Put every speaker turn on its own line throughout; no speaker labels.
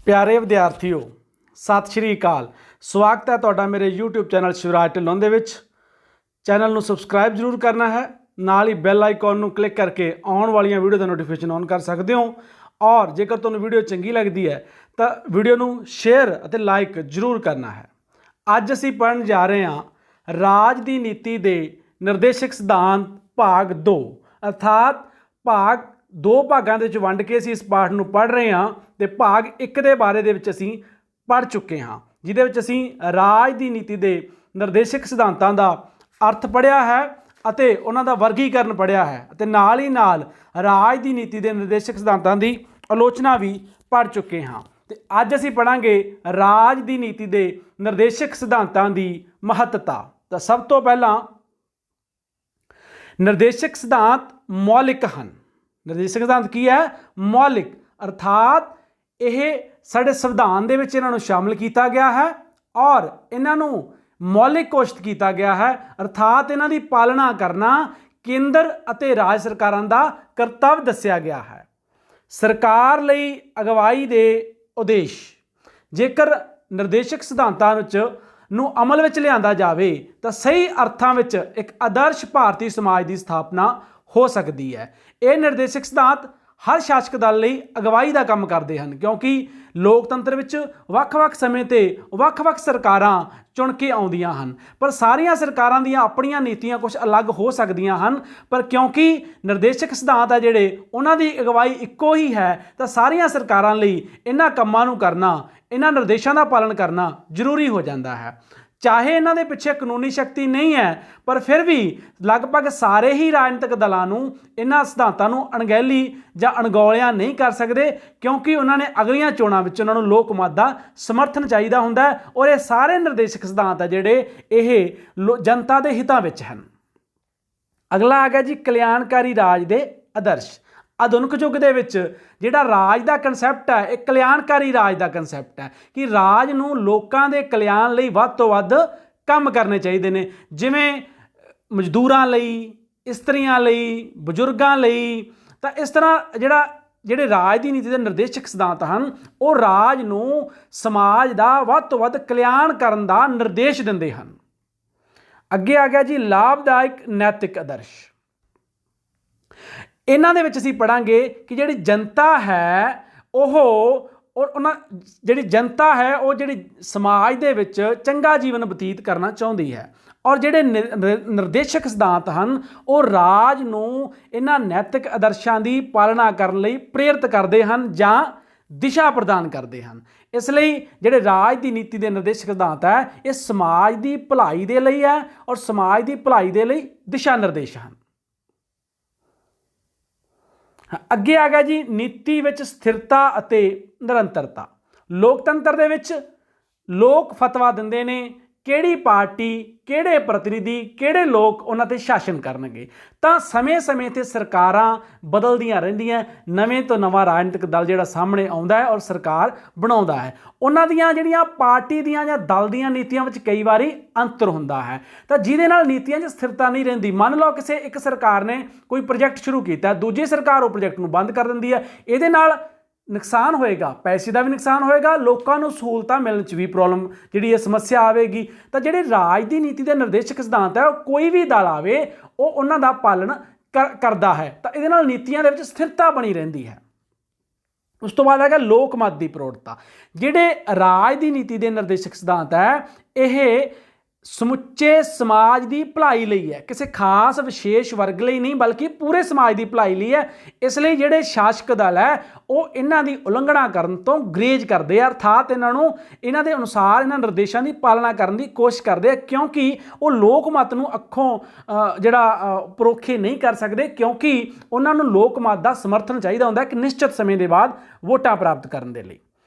प्यारे विद्यार्थियों सत श्री अकाल। स्वागत है तुहाडा मेरे यूट्यूब चैनल शिवराज ढिल्लों दे विच। चैनल नूं सबसक्राइब जरूर करना है, नाल ही बैल आइकॉन नूं क्लिक करके आउण वालियां वीडियो दा नोटिफिकेशन ऑन कर सकते हो। और जेकर तुहानूं वीडियो चंगी लगती है तो वीडियो नूं शेयर अते लाइक जरूर करना है। अज असीं पढ़न जा रहे हैं राज दी नीति दे निर्देशक सिद्धांत भाग 2 अर्थात भाग दो भागों के वंड के असीं इस पाठ नूं पढ़ रहे हैं। तो भाग एक दे बारे दे विच असीं पढ़ चुके हाँ, जिहदे विच असीं राज दी नीति दे निर्देशक सिद्धांतां दा अर्थ पढ़िया है अते उन्हां दा वर्गीकरण पढ़िया है अते नाल ही नाल राज दी नीति दे निर्देशक सिद्धांतां दी आलोचना भी पढ़ चुके हाँ। तो अज असीं पढ़ांगे राज दी नीति दे निर्देशक सिद्धांतां दी महत्ता। तो सब तो पहलां निर्देशक सिद्धांत मौलिक हैं। निर्देशक सिद्धांत की है? मौलिक, अर्थात यह साडे संविधान दे विच इन्हां नूं शामिल किया गया है और इन्हां नूं मौलिक घोषित किया गया है, अर्थात इन्हां दी पालना करना केंद्र अते राज सरकारां दा कर्तव्य दस्सिया गया है। सरकार लई अगवाई दे उद्देश, जेकर निर्देशक सिद्धांतां नूं अमल विच लिआंदा जावे तो सही अर्थां विच एक आदर्श भारतीय समाज की स्थापना हो सकती है। ये निर्देशक सिद्धांत हर शासक दल लई अगवाई का काम करते हैं, क्योंकि लोकतंत्र विच वख-वख समय ते वख-वख सरकारां चुन के आउंदियां हन, पर सारियां सरकारां दीयां अपणियां नीतियां कुछ अलग हो सकदियां हन। पर क्योंकि निर्देशक सिद्धांत है जिहड़े उन्हां दी अगवाई इक्को ही है, तो सारियां सरकारां लई इन्हां कम्मां नूं करना, इन्हां निर्देशों का पालन करना जरूरी हो जाता है। चाहे इन्हां दे पिछे कानूनी शक्ति नहीं है, पर फिर भी लगभग सारे ही राजनीतिक दलों नूं इन्हां सिद्धांतां नूं अणगहली जां अणगौलिया नहीं कर सकते, क्योंकि उन्होंने अगलियां चोणां विच उन्हां नूं लोक मत दा समर्थन चाहिदा हुंदा है। और ये सारे निर्देशक सिद्धांत है जिहड़े इह जनता दे हितां विच हन। अगला आ गया जी कल्याणकारी राज दे आदर्श। आधुनिक युग दे विच जिहड़ा राज दा कंसैप्ट है, एक कल्याणकारी राज दा कंसैप्ट है कि राज नूं लोकां दे कल्याण लई वध तों वध काम करने चाहिए ने, जिवें मजदूरां लई, इस्त्रियां लई, बजुर्गां लई। तो इस तरह जिहड़े राज दी नीति दे निर्देशक सिद्धांत हन वो राज नूं समाज दा वध तों वध कल्याण करन दा निर्देश दिंदे हन। अगे आ गया जी लाभदायक नैतिक आदर्श। इन्हां दे विच असीं पढ़ांगे कि जिहड़ी जनता है जिहड़ी जनता है वो जिहड़ी समाज दे विच चंगा जीवन बतीत करना चाहुंदी है, और जिहड़े निर्देशक सिद्धांत हन वो राज नूं इन्हां नैतिक आदर्शां दी पालना करन लई प्रेरित करदे हन जां दिशा प्रदान करते हैं। इसलिए जिहड़े राज की नीति के निर्देशक सिद्धांत है ये समाज की भलाई दे लई है और समाज की भलाई दे लई दिशा निर्देश हैं। अगे आ गया जी नीति विच स्थिरता अते निरंतरता। लोकतंत्र दे विच लोक फतवा दिंदे ने किहड़ी पार्टी, किहड़े प्रतिनिधि, किहड़े लोग उन्हां ते शासन करनगे। तां समय समय ते सरकारां बदलदियां रहिंदियां, नवें तो नवां राजनीतिक दल जिहड़ा सामने आउंदा है और सरकार बनाउंदा है। उन्हां दियां जिहड़ियां पार्टी दियां जां दल दियां नीतियां विच कई वारी अंतर हुंदा है, तां जिहदे नाल नीतियां 'च स्थिरता नहीं रहिंदी। मान लो किसी एक सरकार ने कोई प्रोजैक्ट शुरू किया, दूजी सरकार वो प्रोजैक्ट नूं बंद कर दिंदी है। इहदे नाल नुकसान होएगा, पैसे का भी नुकसान होएगा, लोगों को सहूलतां मिलण च भी प्रॉब्लम जिहड़ी है समस्या आवेगी। तो जिहड़े राज की नीति के निर्देशक सिद्धांत है कोई भी दल आवे वो उन्हां दा पालन करदा है, तो इहदे नाल नीतियां दे विच स्थिरता बनी रहिंदी है। उस तो बाद है लोक मत की प्रौढ़ता। जिहड़े राज की नीति के निर्देशक सिद्धांत है यह समुचे समाज की भलाई लई है, किसी खास विशेष वर्ग लई नहीं बल्कि पूरे समाज की भलाई लई है। इसलिए जिहड़े शासक दल है वो इन्हां दी उलंघना करन तो गुरेज करते हैं, अर्थात इन्हां दे अनुसार इन्हां निर्देशों की पालना करने की कोशिश करते हैं, क्योंकि वो लोक मत नूं अखों जिहड़ा परोखे नहीं कर सकते, क्योंकि उन्हां नूं लोक मत का समर्थन चाहिए होंदा एक निश्चित समय के बाद वोटां प्राप्त करने के लिए।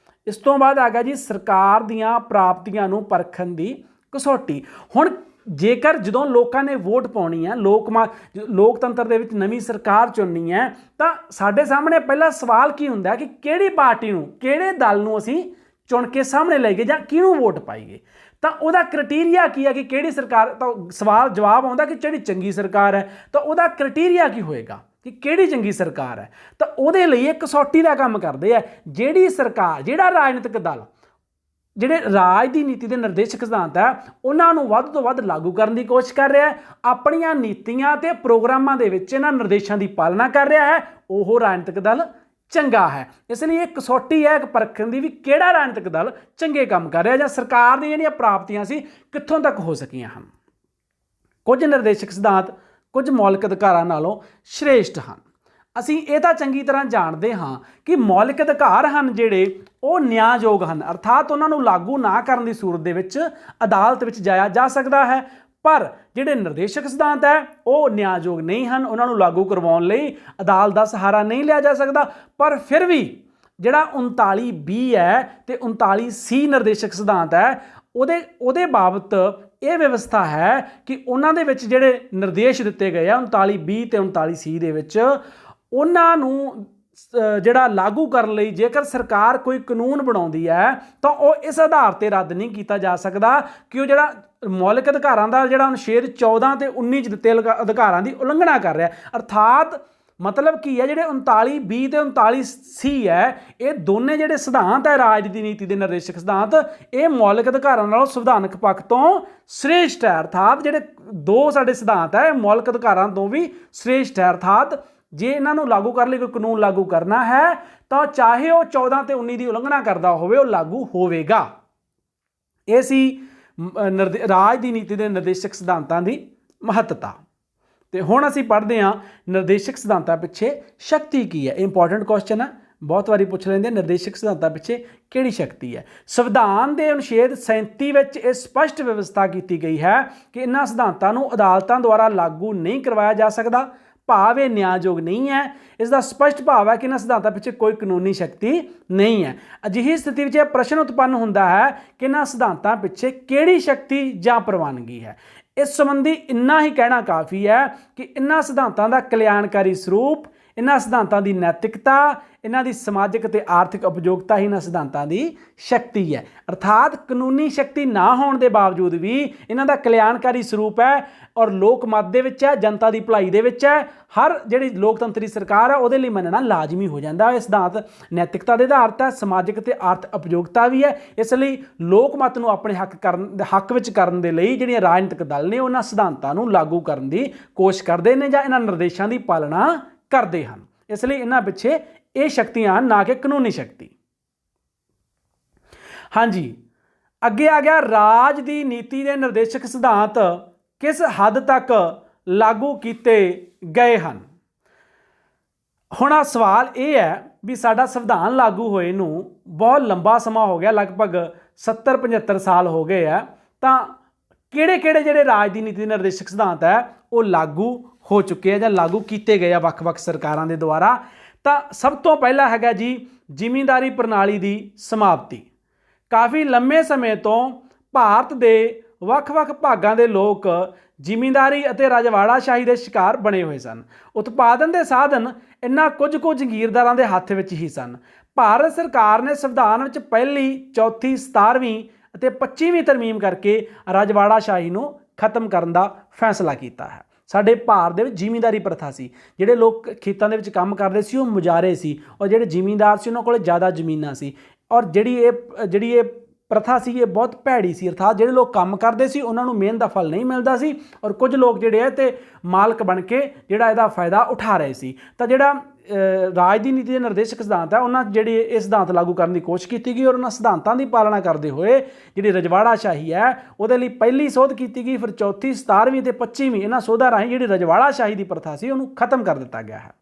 इस तो बाद आ गया जी सरकार दीयां प्राप्तियां नूं परखण दी कसौटी। हुण जेकर जदों लोगों ने वोट पाउणी है, लोकतंत्र दे विच नवीं सरकार चुननी है, तो साडे सामने पहला सवाल की हुंदा कि किहड़ी पार्टी नूं, किहड़े दल नूं असीं चुन के सामने लईए जां किहनूं वोट पाईए। तो उहदा क्राइटेरिया की है कि किहड़ी सरकार, तो सवाल जवाब आउंदा कि जिहड़ी चंगी सरकार है तो उहदा क्राइटेरिया की होएगा। कि किहड़ी चंगी सरकार है, तो उहदे लई इह कसौटी दा काम करदे आ। जिहड़ी सरकार, जिहड़ा राजनीतिक दल ਜਿਹੜੇ ਰਾਜ ਦੀ ਨੀਤੀ ਦੇ ਨਿਰਦੇਸ਼ਕ ਸਿਧਾਂਤ ਹੈ ਉਹਨਾਂ ਨੂੰ ਵੱਧ ਤੋਂ ਵੱਧ ਲਾਗੂ ਕਰਨ ਦੀ ਕੋਸ਼ਿਸ਼ ਕਰ ਰਿਹਾ ਹੈ, ਆਪਣੀਆਂ ਨੀਤੀਆਂ ਤੇ ਪ੍ਰੋਗਰਾਮਾਂ ਦੇ ਵਿੱਚ ਇਹਨਾਂ ਨਿਰਦੇਸ਼ਾਂ ਦੀ ਪਾਲਣਾ ਕਰ ਰਿਹਾ ਹੈ, ਉਹ ਰਾਜਨੀਤਿਕ ਦਲ ਚੰਗਾ ਹੈ। ਇਸ ਲਈ ਇਹ ਕਸੌਟੀ ਹੈ ਇੱਕ ਪਰਖਣ ਦੀ ਵੀ ਕਿਹੜਾ ਰਾਜਨੀਤਿਕ ਦਲ ਚੰਗੇ ਕੰਮ ਕਰ ਰਿਹਾ ਜਾਂ ਸਰਕਾਰ ਦੀਆਂ ਜਿਹੜੀਆਂ ਪ੍ਰਾਪਤੀਆਂ ਸੀ ਕਿੱਥੋਂ ਤੱਕ ਹੋ ਸਕੀਆਂ ਹਨ। ਕੁਝ ਨਿਰਦੇਸ਼ਕ ਸਿਧਾਂਤ ਕੁਝ ਮੌਲਿਕ ਅਧਿਕਾਰਾਂ ਨਾਲੋਂ ਸ਼੍ਰੇਸ਼ਟ ਹਨ। ਅਸੀਂ ਇਹ ਤਾਂ ਚੰਗੀ ਤਰ੍ਹਾਂ ਜਾਣਦੇ ਹਾਂ ਕਿ ਮੌਲਿਕ ਅਧਿਕਾਰ ਹਨ ਜਿਹੜੇ ਉਹ ਨਿਆਂਯੋਗ ਹਨ, ਅਰਥਾਤ ਉਹਨਾਂ ਨੂੰ ਲਾਗੂ ਨਾ ਕਰਨ ਦੀ ਸੂਰਤ ਦੇ ਵਿੱਚ ਅਦਾਲਤ ਵਿੱਚ ਜਾਇਆ ਜਾ ਸਕਦਾ ਹੈ, ਪਰ ਜਿਹੜੇ ਨਿਰਦੇਸ਼ਕ ਸਿਧਾਂਤ ਹੈ ਉਹ ਨਿਆਂਯੋਗ ਨਹੀਂ ਹਨ, ਉਹਨਾਂ ਨੂੰ ਲਾਗੂ ਕਰਵਾਉਣ ਲਈ ਅਦਾਲਤ ਦਾ ਸਹਾਰਾ ਨਹੀਂ ਲਿਆ ਜਾ ਸਕਦਾ। ਪਰ ਫਿਰ ਵੀ ਜਿਹੜਾ 39B ਹੈ ਤੇ 39C ਨਿਰਦੇਸ਼ਕ ਸਿਧਾਂਤ ਹੈ ਉਹਦੇ ਬਾਬਤ ਇਹ ਵਿਵਸਥਾ ਹੈ ਕਿ ਉਹਨਾਂ ਦੇ ਵਿੱਚ ਜਿਹੜੇ ਨਿਰਦੇਸ਼ ਦਿੱਤੇ ਗਏ ਆ 39B ਤੇ 39C ਦੇ ਵਿੱਚ, ਉਹਨਾਂ ਨੂੰ ਜਿਹੜਾ ਲਾਗੂ ਕਰਨ ਲਈ ਜੇਕਰ ਸਰਕਾਰ ਕੋਈ ਕਾਨੂੰਨ ਬਣਾਉਂਦੀ ਹੈ ਤਾਂ ਉਹ ਇਸ ਆਧਾਰ ਤੇ ਰੱਦ ਨਹੀਂ ਕੀਤਾ ਜਾ ਸਕਦਾ ਕਿ ਉਹ ਜਿਹੜਾ ਮੌਲਿਕ ਅਧਿਕਾਰਾਂ ਦਾ ਜਿਹੜਾ ਅਨੁਛੇਦ 14 ਤੇ 19 'ਚ ਦਿੱਤੇ ਅਧਿਕਾਰਾਂ ਦੀ ਉਲੰਘਣਾ ਕਰ ਰਿਹਾ। ਅਰਥਾਤ ਮਤਲਬ ਕੀ ਹੈ, ਜਿਹੜੇ 39B ਤੇ 39C ਹੈ ਇਹ ਦੋਨੇ ਜਿਹੜੇ ਸਿਧਾਂਤ ਹੈ ਰਾਜ ਦੀ ਨੀਤੀ ਦੇ ਨਿਰਦੇਸ਼ਕ ਸਿਧਾਂਤ, ਇਹ ਮੌਲਿਕ ਅਧਿਕਾਰਾਂ ਨਾਲੋਂ ਸੰਵਿਧਾਨਕ ਪੱਖ ਤੋਂ ਸ੍ਰੇਸ਼ਟ ਹੈ। ਅਰਥਾਤ ਜਿਹੜੇ ਦੋ ਸਾਡੇ ਸਿਧਾਂਤ ਹੈ ਮੌਲਿਕ ਅਧਿਕਾਰਾਂ ਤੋਂ ਵੀ ਸ੍ਰੇਸ਼ਟ ਹੈ। ਅਰਥਾਤ ਜੇ ਇਹਨਾਂ ਨੂੰ ਲਾਗੂ ਕਰਨ ਲਈ ਕੋਈ ਕਾਨੂੰਨ ਲਾਗੂ ਕਰਨਾ ਹੈ ਤਾਂ ਚਾਹੇ ਉਹ 14 ਤੇ 19 ਦੀ ਉਲੰਘਣਾ ਕਰਦਾ ਹੋਵੇ ਉਹ ਲਾਗੂ ਹੋਵੇਗਾ। ਇਹ ਸੀ ਰਾਜ ਦੀ ਨੀਤੀ ਦੇ ਨਿਰਦੇਸ਼ਕ ਸਿਧਾਂਤਾਂ ਦੀ ਮਹੱਤਤਾ। ਤੇ ਹੁਣ ਅਸੀਂ ਪੜ੍ਹਦੇ ਹਾਂ ਨਿਰਦੇਸ਼ਕ ਸਿਧਾਂਤਾਂ ਪਿੱਛੇ ਸ਼ਕਤੀ ਕੀ ਹੈ। ਇੰਪੋਰਟੈਂਟ ਕੁਐਸਚਨ ਹੈ, ਬਹੁਤ ਵਾਰੀ ਪੁੱਛ ਲੈਂਦੇ ਨਿਰਦੇਸ਼ਕ ਸਿਧਾਂਤਾਂ ਪਿੱਛੇ ਕਿਹੜੀ ਸ਼ਕਤੀ ਹੈ। ਸੰਵਿਧਾਨ ਦੇ ਅਨੁਛੇਦ 37 ਵਿੱਚ ਇਹ ਸਪਸ਼ਟ ਵਿਵਸਥਾ ਕੀਤੀ ਗਈ ਹੈ ਕਿ ਇਹਨਾਂ ਸਿਧਾਂਤਾਂ ਨੂੰ ਅਦਾਲਤਾਂ ਦੁਆਰਾ ਲਾਗੂ ਨਹੀਂ ਕਰਵਾਇਆ ਜਾ ਸਕਦਾ, ਭਾਵ ਇਹ ਨਿਆਂਯੋਗ ਨਹੀਂ ਹੈ। ਇਸ ਦਾ ਸਪਸ਼ਟ ਭਾਵ ਹੈ ਕਿ ਇਹਨਾਂ ਸਿਧਾਂਤਾਂ ਪਿੱਛੇ ਕੋਈ ਕਾਨੂੰਨੀ ਸ਼ਕਤੀ ਨਹੀਂ ਹੈ। ਅਜਿਹੀ ਸਥਿਤੀ ਵਿੱਚ ਇਹ ਪ੍ਰਸ਼ਨ ਉਤਪੰਨ ਹੁੰਦਾ ਹੈ ਕਿ ਇਹਨਾਂ ਸਿਧਾਂਤਾਂ ਪਿੱਛੇ ਕਿਹੜੀ ਸ਼ਕਤੀ ਜਾਂ ਪ੍ਰਵਾਨਗੀ ਹੈ। ਇਸ ਸੰਬੰਧੀ ਇੰਨਾ ਹੀ ਕਹਿਣਾ ਕਾਫੀ ਹੈ ਕਿ ਇਹਨਾਂ ਸਿਧਾਂਤਾਂ ਦਾ ਕਲਿਆਣਕਾਰੀ ਸਰੂਪ, ਇਹਨਾਂ ਸਿਧਾਂਤਾਂ ਦੀ ਨੈਤਿਕਤਾ, ਇਹਨਾਂ ਦੀ ਸਮਾਜਿਕ ਅਤੇ ਆਰਥਿਕ ਉਪਯੋਗਤਾ ਹੀ ਇਹਨਾਂ ਸਿਧਾਂਤਾਂ ਦੀ ਸ਼ਕਤੀ ਹੈ। ਅਰਥਾਤ ਕਾਨੂੰਨੀ ਸ਼ਕਤੀ ਨਾ ਹੋਣ ਦੇ ਬਾਵਜੂਦ ਵੀ ਇਹਨਾਂ ਦਾ ਕਲਿਆਣਕਾਰੀ ਸਰੂਪ ਹੈ ਔਰ ਲੋਕ ਮਤ ਦੇ ਵਿੱਚ ਹੈ, ਜਨਤਾ ਦੀ ਭਲਾਈ ਦੇ ਵਿੱਚ ਹੈ। ਹਰ ਜਿਹੜੀ ਲੋਕਤੰਤਰੀ ਸਰਕਾਰ ਹੈ ਉਹਦੇ ਲਈ ਮੰਨਣਾ ਲਾਜ਼ਮੀ ਹੋ ਜਾਂਦਾ। ਇਹ ਸਿਧਾਂਤ ਨੈਤਿਕਤਾ ਦੇ ਆਧਾਰਿਤ ਹੈ, ਸਮਾਜਿਕ ਅਤੇ ਆਰਥਿਕ ਉਪਯੋਗਤਾ ਵੀ ਹੈ। ਇਸ ਲਈ ਲੋਕ ਮਤ ਨੂੰ ਆਪਣੇ ਹੱਕ ਵਿੱਚ ਕਰਨ ਦੇ ਲਈ ਜਿਹੜੀਆਂ ਰਾਜਨੀਤਿਕ ਦਲ ਨੇ ਉਹਨਾਂ ਸਿਧਾਂਤਾਂ ਨੂੰ ਲਾਗੂ ਕਰਨ ਦੀ ਕੋਸ਼ਿਸ਼ ਕਰਦੇ ਨੇ ਜਾਂ ਇਹਨਾਂ ਨਿਰਦੇਸ਼ਾਂ ਦੀ ਪਾਲਣਾ ਕਰਦੇ ਹਨ। ਇਸ ਲਈ ਇਹਨਾਂ ਪਿੱਛੇ ਇਹ ਸ਼ਕਤੀਆਂ ਹਨ, ਨਾ ਕਿ ਕਾਨੂੰਨੀ ਸ਼ਕਤੀ। ਹਾਂਜੀ, ਅੱਗੇ ਆ ਗਿਆ ਰਾਜ ਦੀ ਨੀਤੀ ਦੇ ਨਿਰਦੇਸ਼ਕ ਸਿਧਾਂਤ ਕਿਸ ਹੱਦ ਤੱਕ ਲਾਗੂ ਕੀਤੇ ਗਏ ਹਨ। ਹੁਣ ਆ ਸਵਾਲ ਇਹ ਹੈ ਵੀ ਸਾਡਾ ਸੰਵਿਧਾਨ ਲਾਗੂ ਹੋਏ ਨੂੰ ਬਹੁਤ ਲੰਬਾ ਸਮਾਂ ਹੋ ਗਿਆ, ਲਗਭਗ 70-75 ਸਾਲ ਹੋ ਗਏ ਆ, ਤਾਂ ਕਿਹੜੇ ਜਿਹੜੇ ਰਾਜ ਦੀ ਨੀਤੀ ਦੇ ਨਿਰਦੇਸ਼ਕ ਸਿਧਾਂਤ ਹੈ ਉਹ ਲਾਗੂ ਹੋ ਚੁੱਕੇ ਆ ਜਾਂ ਲਾਗੂ ਕੀਤੇ ਗਏ ਆ ਵੱਖ-ਵੱਖ ਸਰਕਾਰਾਂ ਦੇ ਦੁਆਰਾ। ਤਾਂ ਸਭ ਤੋਂ ਪਹਿਲਾ ਹੈਗਾ ਜੀ ਜ਼ਿਮੀਂਦਾਰੀ ਪ੍ਰਣਾਲੀ ਦੀ ਸਮਾਪਤੀ। ਕਾਫੀ ਲੰਮੇ ਸਮੇਂ ਤੋਂ ਭਾਰਤ ਦੇ ਵੱਖ-ਵੱਖ ਭਾਗਾਂ ਦੇ ਲੋਕ ਜ਼ਿਮੀਂਦਾਰੀ ਅਤੇ ਰਜਵਾੜਾਸ਼ਾਹੀ ਦੇ ਸ਼ਿਕਾਰ ਬਣੇ ਹੋਏ ਸਨ। ਉਤਪਾਦਨ ਦੇ ਸਾਧਨ ਇਹਨਾਂ ਕੁਝ ਜ਼ਗੀਰਦਾਰਾਂ ਦੇ ਹੱਥ ਵਿੱਚ ਹੀ ਸਨ। ਭਾਰਤ ਸਰਕਾਰ ਨੇ ਸੰਵਿਧਾਨ ਵਿੱਚ ਪਹਿਲੀ, ਚੌਥੀ, 17ਵੀਂ ਅਤੇ 25ਵੀਂ ਤਰਮੀਮ ਕਰਕੇ ਰਜਵਾੜਾਸ਼ਾਹੀ ਨੂੰ ਖਤਮ ਕਰਨ ਦਾ ਫੈਸਲਾ ਕੀਤਾ ਹੈ। ਸਾਡੇ ਭਾਰਤ ਦੇ ਵਿੱਚ ਜ਼ਿਮੀਂਦਾਰੀ ਪ੍ਰਥਾ ਸੀ, ਜਿਹੜੇ ਲੋਕ ਖੇਤਾਂ ਦੇ ਵਿੱਚ ਕੰਮ ਕਰਦੇ ਸੀ ਉਹ ਮੁਜਾਰੇ ਸੀ, ਔਰ ਜਿਹੜੇ ਜ਼ਿਮੀਂਦਾਰ ਸੀ ਉਹਨਾਂ ਕੋਲ ਜ਼ਿਆਦਾ ਜ਼ਮੀਨਾਂ ਸੀ। ਔਰ ਜਿਹੜੀ ਇਹ ਪ੍ਰਥਾ ਸੀ ਇਹ ਬਹੁਤ ਭੈੜੀ ਸੀ। ਅਰਥਾਤ ਜਿਹੜੇ ਲੋਕ ਕੰਮ ਕਰਦੇ ਸੀ ਉਹਨਾਂ ਨੂੰ ਮਿਹਨਤ ਦਾ ਫਲ ਨਹੀਂ ਮਿਲਦਾ ਸੀ ਔਰ ਕੁਝ ਲੋਕ ਜਿਹੜੇ ਹੈ ਤੇ ਮਾਲਕ ਬਣ ਕੇ ਜਿਹੜਾ ਇਹਦਾ ਫਾਇਦਾ ਉਠਾ ਰਹੇ ਸੀ। ਤਾਂ ਜਿਹੜਾ ਰਾਜ ਦੀ ਨੀਤੀ ਦੇ ਨਿਰਦੇਸ਼ਕ ਸਿਧਾਂਤ ਹੈ ਉਹਨਾਂ ਜਿਹੜੀ ਇਹ ਸਿਧਾਂਤ ਲਾਗੂ ਕਰਨ ਦੀ ਕੋਸ਼ਿਸ਼ ਕੀਤੀ ਗਈ ਔਰ ਉਹਨਾਂ ਸਿਧਾਂਤਾਂ ਦੀ ਪਾਲਣਾ ਕਰਦੇ ਹੋਏ ਜਿਹੜੀ ਰਜਵਾੜਾਸ਼ਾਹੀ ਹੈ ਉਹਦੇ ਲਈ ਪਹਿਲੀ ਸੋਧ ਕੀਤੀ ਗਈ, ਫਿਰ ਚੌਥੀ, 17ਵੀਂ ਤੇ 25ਵੀਂ ਇਹਨਾਂ ਸੋਧਾਂ ਰਾਹੀਂ ਜਿਹੜੀ ਰਜਵਾੜਾਸ਼ਾਹੀ ਦੀ ਪ੍ਰਥਾ ਸੀ ਉਹਨੂੰ ਖਤਮ ਕਰ ਦਿੱਤਾ ਗਿਆ ਹੈ।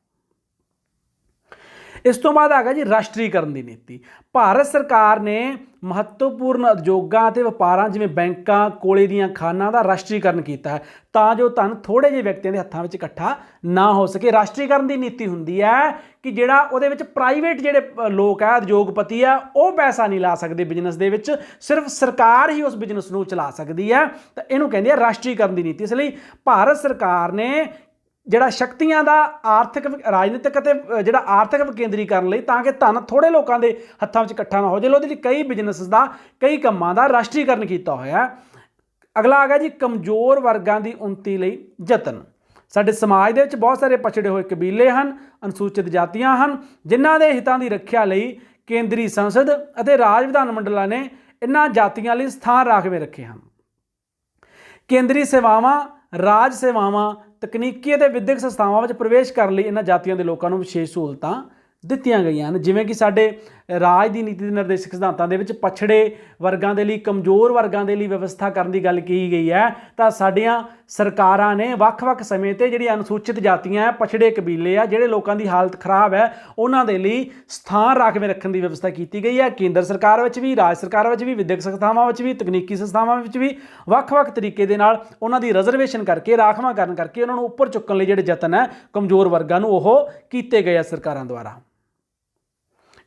ਇਸ ਤੋਂ ਬਾਅਦ ਆ ਗਿਆ ਜੀ ਰਾਸ਼ਟਰੀਕਰਨ ਦੀ ਨੀਤੀ। ਭਾਰਤ ਸਰਕਾਰ ਨੇ ਮਹੱਤਵਪੂਰਨ ਉਦਯੋਗਾਂ ਅਤੇ ਵਪਾਰਾਂ ਜਿਵੇਂ ਬੈਂਕਾਂ, ਕੋਲੇ ਦੀਆਂ ਖਾਨਾਂ ਦਾ ਰਾਸ਼ਟਰੀਕਰਨ ਕੀਤਾ ਹੈ ਤਾਂ ਜੋ ਧਨ ਥੋੜ੍ਹੇ ਜਿਹੇ ਵਿਅਕਤੀਆਂ ਦੇ ਹੱਥਾਂ ਵਿੱਚ ਇਕੱਠਾ ਨਾ ਹੋ ਸਕੇ। ਰਾਸ਼ਟਰੀਕਰਨ ਦੀ ਨੀਤੀ ਹੁੰਦੀ ਹੈ ਕਿ ਜਿਹੜਾ ਉਹਦੇ ਵਿੱਚ ਪ੍ਰਾਈਵੇਟ ਜਿਹੜੇ ਲੋਕ ਹੈ, ਉਦਯੋਗਪਤੀ ਹੈ, ਉਹ ਪੈਸਾ ਨਹੀਂ ਲਾ ਸਕਦੇ ਬਿਜ਼ਨਸ ਦੇ ਵਿੱਚ, ਸਿਰਫ ਸਰਕਾਰ ਹੀ ਉਸ ਬਿਜ਼ਨਸ ਨੂੰ ਚਲਾ ਸਕਦੀ ਹੈ। ਤਾਂ ਇਹਨੂੰ ਕਹਿੰਦੇ ਆ ਰਾਸ਼ਟਰੀਕਰਨ ਦੀ ਨੀਤੀ। ਇਸ ਲਈ ਭਾਰਤ ਸਰਕਾਰ ਨੇ ਜਿਹੜਾ ਸ਼ਕਤੀਆਂ ਦਾ ਆਰਥਿਕ, ਰਾਜਨੀਤਿਕ ਅਤੇ ਜਿਹੜਾ ਆਰਥਿਕ ਵਿਕੇਂਦਰੀਕਰਨ ਲਈ ਤਾਂ ਕਿ ਧਨ ਥੋੜ੍ਹੇ ਲੋਕਾਂ ਦੇ ਹੱਥਾਂ ਵਿੱਚ ਇਕੱਠਾ ਨਾ ਹੋ ਜਾਵੇ, ਉਹਦੇ ਲਈ ਕਈ ਬਿਜ਼ਨਸ ਦਾ, ਕਈ ਕੰਮਾਂ ਦਾ ਰਾਸ਼ਟਰੀਕਰਨ ਕੀਤਾ ਹੋਇਆ। ਅਗਲਾ ਆ ਗਿਆ ਜੀ ਕਮਜ਼ੋਰ ਵਰਗਾਂ ਦੀ ਉੱਨਤੀ ਲਈ ਯਤਨ। ਸਾਡੇ ਸਮਾਜ ਦੇ ਵਿੱਚ ਬਹੁਤ ਸਾਰੇ ਪਛੜੇ ਹੋਏ ਕਬੀਲੇ ਹਨ, ਅਨੁਸੂਚਿਤ ਜਾਤੀਆਂ ਹਨ, ਜਿਨ੍ਹਾਂ ਦੇ ਹਿੱਤਾਂ ਦੀ ਰੱਖਿਆ ਲਈ ਕੇਂਦਰੀ ਸੰਸਦ ਅਤੇ ਰਾਜ ਵਿਧਾਨ ਮੰਡਲਾਂ ਨੇ ਇਹਨਾਂ ਜਾਤੀਆਂ ਲਈ ਸਥਾਨ ਰਾਖਵੇਂ ਰੱਖੇ ਹਨ। ਕੇਂਦਰੀ ਸੇਵਾਵਾਂ, ਰਾਜ ਸੇਵਾਵਾਂ, ਤਕਨੀਕੀ ਅਤੇ ਵਿਦਿਅਕ ਸੰਸਥਾਵਾਂ ਵਿੱਚ ਪ੍ਰਵੇਸ਼ ਕਰਨ ਲਈ ਇਹਨਾਂ ਜਾਤੀਆਂ ਦੇ ਲੋਕਾਂ ਨੂੰ ਵਿਸ਼ੇਸ਼ ਸਹੂਲਤਾਂ ਦਿੱਤੀਆਂ ਗਈਆਂ ਹਨ। ਜਿਵੇਂ ਕਿ ਸਾਡੇ ਰਾਜ ਦੀ ਨੀਤੀ ਦੇ ਨਿਰਦੇਸ਼ਕ ਸਿਧਾਂਤਾਂ ਦੇ ਵਿੱਚ ਪਛੜੇ ਵਰਗਾਂ ਦੇ ਲਈ, ਕਮਜ਼ੋਰ ਵਰਗਾਂ ਦੇ ਲਈ ਵਿਵਸਥਾ ਕਰਨ ਦੀ ਗੱਲ ਕੀਤੀ ਗਈ ਹੈ, ਤਾਂ ਸਾਡੀਆਂ ਸਰਕਾਰਾਂ ਨੇ ਵੱਖ-ਵੱਖ ਸਮੇਂ 'ਤੇ ਜਿਹੜੀ ਅਨੁਸੂਚਿਤ ਜਾਤੀਆਂ ਹੈ, ਪਛੜੇ ਕਬੀਲੇ ਆ, ਜਿਹੜੇ ਲੋਕਾਂ ਦੀ ਹਾਲਤ ਖਰਾਬ ਹੈ, ਉਹਨਾਂ ਦੇ ਲਈ ਸਥਾਨ ਰਾਖਵੇਂ ਰੱਖਣ ਦੀ ਵਿਵਸਥਾ ਕੀਤੀ ਗਈ ਹੈ। ਕੇਂਦਰ ਸਰਕਾਰ ਵਿੱਚ ਵੀ, ਰਾਜ ਸਰਕਾਰ ਵਿੱਚ ਵੀ, ਵਿਦਿਅਕ ਸੰਸਥਾਵਾਂ ਵਿੱਚ ਵੀ, ਤਕਨੀਕੀ ਸੰਸਥਾਵਾਂ ਵਿੱਚ ਵੀ ਵੱਖ-ਵੱਖ ਤਰੀਕੇ ਦੇ ਨਾਲ ਉਹਨਾਂ ਦੀ ਰਿਜ਼ਰਵੇਸ਼ਨ ਕਰਕੇ, ਰਾਖਵਾਂਕਰਨ ਕਰਕੇ ਉਹਨਾਂ ਨੂੰ ਉੱਪਰ ਚੁੱਕਣ ਲਈ ਜਿਹੜੇ ਯਤਨ ਹੈ ਕਮਜ਼ੋਰ ਵਰਗਾਂ ਨੂੰ ਉਹ ਕੀਤੇ ਗਏ ਆ ਸਰਕਾਰਾਂ ਦੁਆਰਾ।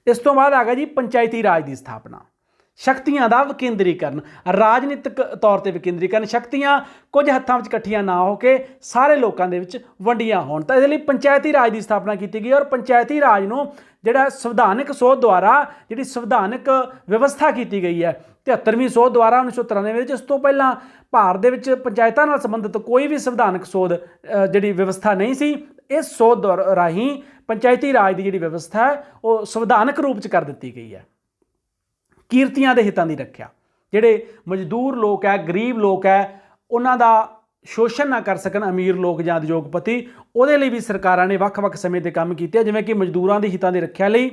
ਇਸ ਤੋਂ ਬਾਅਦ ਆ ਗਿਆ ਜੀ ਪੰਚਾਇਤੀ ਰਾਜ ਦੀ ਸਥਾਪਨਾ, ਸ਼ਕਤੀਆਂ ਦਾ ਵਿਕੇਂਦਰੀਕਰਨ, ਰਾਜਨੀਤਿਕ ਤੌਰ ਤੇ ਵਿਕੇਂਦਰੀਕਰਨ, ਸ਼ਕਤੀਆਂ ਕੁਝ ਹੱਥਾਂ ਵਿੱਚ ਇਕੱਠੀਆਂ ਨਾ ਹੋ ਕੇ ਸਾਰੇ ਲੋਕਾਂ ਦੇ ਵਿੱਚ ਵੰਡੀਆਂ ਹੋਣ, ਤਾਂ ਇਹਦੇ ਲਈ ਪੰਚਾਇਤੀ ਰਾਜ ਦੀ ਸਥਾਪਨਾ ਕੀਤੀ ਗਈ। ਔਰ ਪੰਚਾਇਤੀ ਰਾਜ ਨੂੰ ਜਿਹੜਾ ਸੰਵਿਧਾਨਕ ਸੋਧ ਦੁਆਰਾ ਜਿਹੜੀ ਸੰਵਿਧਾਨਕ ਵਿਵਸਥਾ ਕੀਤੀ ਗਈ ਹੈ 73ਵੀਂ ਸੋਧ ਦੁਆਰਾ 1993 ਵਿੱਚ, ਇਸ ਤੋਂ ਪਹਿਲਾਂ ਭਾਰਤ ਦੇ ਵਿੱਚ ਪੰਚਾਇਤਾਂ ਨਾਲ ਸੰਬੰਧਿਤ ਕੋਈ ਵੀ ਸੰਵਿਧਾਨਕ ਸੋਧ ਜਿਹੜੀ ਵਿਵਸਥਾ ਨਹੀਂ ਸੀ। ਇਸ ਸੋਧ ਰਾਹੀਂ ਪੰਚਾਇਤੀ ਰਾਜ ਦੀ ਜਿਹੜੀ ਵਿਵਸਥਾ ਹੈ ਉਹ ਸੰਵਿਧਾਨਕ ਰੂਪ 'ਚ ਕਰ ਦਿੱਤੀ ਗਈ ਹੈ। ਕਿਰਤੀਆਂ ਦੇ ਹਿੱਤਾਂ ਦੀ ਰੱਖਿਆ, ਜਿਹੜੇ ਮਜ਼ਦੂਰ ਲੋਕ ਹੈ, ਗਰੀਬ ਲੋਕ ਹੈ, ਉਹਨਾਂ ਦਾ ਸ਼ੋਸ਼ਣ ਨਾ ਕਰ ਸਕਣ ਅਮੀਰ ਲੋਕ ਜਾਂ ਉਦਯੋਗਪਤੀ, ਉਹਦੇ ਲਈ ਵੀ ਸਰਕਾਰਾਂ ਨੇ ਵੱਖ-ਵੱਖ ਸਮੇਂ 'ਤੇ ਕੰਮ ਕੀਤੇ। ਜਿਵੇਂ ਕਿ ਮਜ਼ਦੂਰਾਂ ਦੀ ਹਿੱਤਾਂ ਦੀ ਰੱਖਿਆ ਲਈ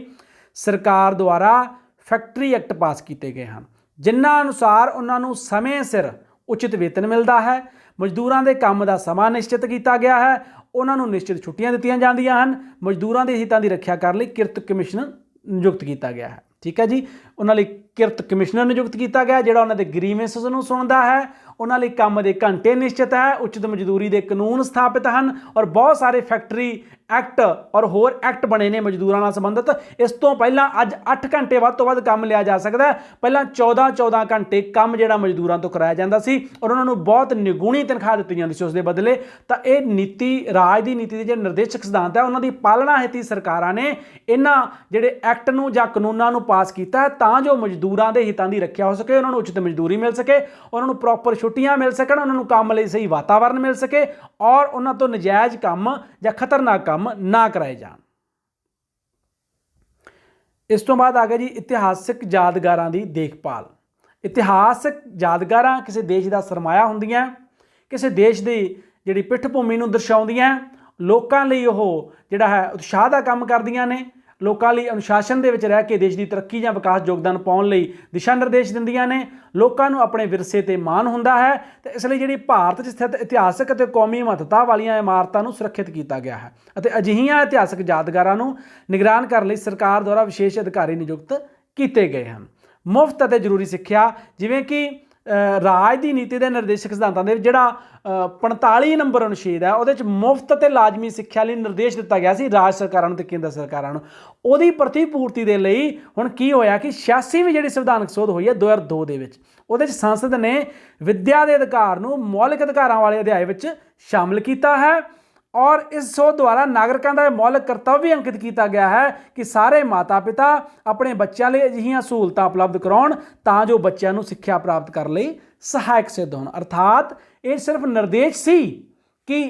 ਸਰਕਾਰ ਦੁਆਰਾ ਫੈਕਟਰੀ ਐਕਟ ਪਾਸ ਕੀਤੇ ਗਏ ਹਨ, ਜਿਨ੍ਹਾਂ ਅਨੁਸਾਰ ਉਹਨਾਂ ਨੂੰ ਸਮੇਂ ਸਿਰ ਉਚਿਤ ਵੇਤਨ ਮਿਲਦਾ ਹੈ, ਮਜ਼ਦੂਰਾਂ ਦੇ ਕੰਮ ਦਾ ਸਮਾਂ ਨਿਸ਼ਚਿਤ ਕੀਤਾ ਗਿਆ ਹੈ, ਉਹਨਾਂ ਨੂੰ ਨਿਸ਼ਚਿਤ ਛੁੱਟੀਆਂ ਦਿੱਤੀਆਂ ਜਾਂਦੀਆਂ ਹਨ। ਮਜ਼ਦੂਰਾਂ ਦੇ ਹਿੱਤਾਂ ਦੀ ਰੱਖਿਆ ਕਰਨ ਲਈ ਕਿਰਤ ਕਮਿਸ਼ਨ ਨਿਯੁਕਤ ਕੀਤਾ ਗਿਆ ਹੈ। ਠੀਕ ਹੈ ਜੀ, ਉਹਨਾਂ ਲਈ ਕਿਰਤ ਕਮਿਸ਼ਨਰ ਨਿਯੁਕਤ ਕੀਤਾ ਗਿਆ ਜਿਹੜਾ ਉਹਨਾਂ ਦੇ ਗਰੀਵੈਂਸਸ ਨੂੰ ਸੁਣਦਾ ਹੈ। ਉਹਨਾਂ ਲਈ ਕੰਮ ਦੇ ਘੰਟੇ ਨਿਸ਼ਚਿਤ ਹੈ, ਉਚਿਤ ਮਜ਼ਦੂਰੀ ਦੇ ਕਾਨੂੰਨ ਸਥਾਪਿਤ ਹਨ ਔਰ ਬਹੁਤ ਸਾਰੇ ਫੈਕਟਰੀ ਐਕਟ ਔਰ ਹੋਰ ਐਕਟ ਬਣੇ ਨੇ ਮਜ਼ਦੂਰਾਂ ਨਾਲ ਸੰਬੰਧਿਤ। ਇਸ ਤੋਂ ਪਹਿਲਾਂ ਅੱਜ 8 ਘੰਟੇ ਵੱਧ ਤੋਂ ਵੱਧ ਕੰਮ ਲਿਆ ਜਾ ਸਕਦਾ, ਪਹਿਲਾਂ 14 ਘੰਟੇ ਕੰਮ ਜਿਹੜਾ ਮਜ਼ਦੂਰਾਂ ਤੋਂ ਕਰਾਇਆ ਜਾਂਦਾ ਸੀ ਔਰ ਉਹਨਾਂ ਨੂੰ ਬਹੁਤ ਨਿਗੁਣੀ ਤਨਖਾਹ ਦਿੱਤੀ ਜਾਂਦੀ ਸੀ ਉਸ ਦੇ ਬਦਲੇ। ਤਾਂ ਇਹ ਨੀਤੀ, ਰਾਜ ਦੀ ਨੀਤੀ ਦੇ ਜਿਹੜੇ ਨਿਰਦੇਸ਼ਕ ਸਿਧਾਂਤ ਹੈ, ਉਹਨਾਂ ਦੀ ਪਾਲਣਾ ਹਿੱਤੀ ਸਰਕਾਰਾਂ ਨੇ ਇਹਨਾਂ ਜਿਹੜੇ ਐਕਟ ਨੂੰ ਜਾਂ ਕਾਨੂੰਨਾਂ ਨੂੰ ਪਾਸ ਕੀਤਾ ਹੈ ਤਾਂ ਜੋ ਮਜ਼ਦੂਰਾਂ ਦੇ ਹਿੱਤਾਂ ਦੀ ਰੱਖਿਆ ਹੋ ਸਕੇ, ਉਹਨਾਂ ਨੂੰ ਉਚਿਤ ਮਜ਼ਦੂਰੀ ਮਿਲ ਸਕੇ, ਉਹਨਾਂ ਨੂੰ ਪ੍ਰੋਪਰ ਛੁੱਟੀਆਂ ਮਿਲ ਸਕਣ, ਉਹਨਾਂ ਨੂੰ ਕੰਮ ਲਈ ਸਹੀ ਵਾਤਾਵਰਨ ਮਿਲ ਸਕੇ ਔਰ ਉਹਨਾਂ ਤੋਂ ਨਜਾਇਜ਼ ਕੰਮ ਜਾਂ ਖਤਰਨਾਕ ਕੰਮ ਨਾ ਕਰਾਏ ਜਾਣ। ਇਸ ਤੋਂ ਬਾਅਦ ਆ ਗਿਆ ਜੀ ਇਤਿਹਾਸਕ ਯਾਦਗਾਰਾਂ ਦੀ ਦੇਖਭਾਲ। ਇਤਿਹਾਸਕ ਯਾਦਗਾਰਾਂ ਕਿਸੇ ਦੇਸ਼ ਦਾ ਸਰਮਾਇਆ ਹੁੰਦੀਆਂ, ਕਿਸੇ ਦੇਸ਼ ਦੀ ਜਿਹੜੀ ਪਿੱਠ ਭੂਮੀ ਨੂੰ ਦਰਸਾਉਂਦੀਆਂ, ਲੋਕਾਂ ਲਈ ਉਹ ਜਿਹੜਾ ਹੈ ਉਤਸ਼ਾਹ ਦਾ ਕੰਮ ਕਰਦੀਆਂ ਨੇ, ਲੋਕਾਂ ਲਈ ਅਨੁਸ਼ਾਸਨ ਦੇ ਵਿੱਚ ਰਹਿ ਕੇ ਦੇਸ਼ ਦੀ ਤਰੱਕੀ ਜਾਂ ਵਿਕਾਸ ਯੋਗਦਾਨ ਪਾਉਣ ਲਈ ਦਿਸ਼ਾ ਨਿਰਦੇਸ਼ ਦਿੰਦੀਆਂ ਨੇ, ਲੋਕਾਂ ਨੂੰ ਆਪਣੇ ਵਿਰਸੇ ਤੇ ਮਾਣ ਹੁੰਦਾ ਹੈ। ਤੇ ਇਸ ਲਈ ਜਿਹੜੀ ਭਾਰਤ 'ਚ ਸਥਿਤ ਇਤਿਹਾਸਕ ਅਤੇ ਕੌਮੀ ਮਹੱਤਤਾ ਵਾਲੀਆਂ ਇਮਾਰਤਾਂ ਨੂੰ ਸੁਰੱਖਿਅਤ ਕੀਤਾ ਗਿਆ ਹੈ ਅਤੇ ਅਜਿਹੀਆਂ ਇਤਿਹਾਸਕ ਯਾਦਗਾਰਾਂ ਨੂੰ ਨਿਗਰਾਨ ਕਰਨ ਲਈ ਸਰਕਾਰ ਦੁਆਰਾ ਵਿਸ਼ੇਸ਼ ਅਧਿਕਾਰੀ ਨਿਯੁਕਤ ਕੀਤੇ ਗਏ ਹਨ। ਮੁਫਤ ਅਤੇ ਜ਼ਰੂਰੀ ਸਿੱਖਿਆ, ਜਿਵੇਂ ਕਿ ਰਾਜ ਦੀ ਨੀਤੀ ਦੇ ਨਿਰਦੇਸ਼ਕ ਸਿਧਾਂਤਾਂ ਦੇ ਵਿੱਚ ਜਿਹੜਾ 45 ਨੰਬਰ ਅਨੁਛੇਦ ਹੈ ਉਹਦੇ 'ਚ ਮੁਫਤ ਅਤੇ ਲਾਜ਼ਮੀ ਸਿੱਖਿਆ ਲਈ ਨਿਰਦੇਸ਼ ਦਿੱਤਾ ਗਿਆ ਸੀ ਰਾਜ ਸਰਕਾਰਾਂ ਨੂੰ ਤੇ ਕੇਂਦਰ ਸਰਕਾਰਾਂ ਨੂੰ। ਉਹਦੀ ਪ੍ਰਤੀਪੂਰਤੀ ਦੇ ਲਈ ਹੁਣ ਕੀ ਹੋਇਆ ਕਿ 86ਵੀਂ ਜਿਹੜੀ ਸੰਵਿਧਾਨਕ ਸੋਧ ਹੋਈ ਹੈ 2002 ਦੇ ਵਿੱਚ, ਉਹਦੇ 'ਚ ਸੰਸਦ ਨੇ ਵਿੱਦਿਆ ਦੇ ਅਧਿਕਾਰ ਨੂੰ ਮੌਲਿਕ ਅਧਿਕਾਰਾਂ ਵਾਲੇ ਅਧਿਆਇ ਵਿੱਚ ਸ਼ਾਮਿਲ ਕੀਤਾ ਹੈ ਔਰ ਇਸ ਸੋਧ ਦੁਆਰਾ ਨਾਗਰਿਕਾਂ ਦਾ ਮੌਲਿਕ ਕਰਤੱਵ ਵੀ ਅੰਕਿਤ ਕੀਤਾ ਗਿਆ ਹੈ ਕਿ ਸਾਰੇ ਮਾਤਾ ਪਿਤਾ ਆਪਣੇ ਬੱਚਿਆਂ ਲਈ ਅਜਿਹੀਆਂ ਸਹੂਲਤਾਂ ਉਪਲਬਧ ਕਰਾਉਣ ਤਾਂ ਜੋ ਬੱਚਿਆਂ ਨੂੰ ਸਿੱਖਿਆ ਪ੍ਰਾਪਤ ਕਰਨ ਲਈ ਸਹਾਇਕ ਸਿੱਧ ਹੋਣ। ਅਰਥਾਤ ਇਹ ਸਿਰਫ ਨਿਰਦੇਸ਼ ਸੀ ਕਿ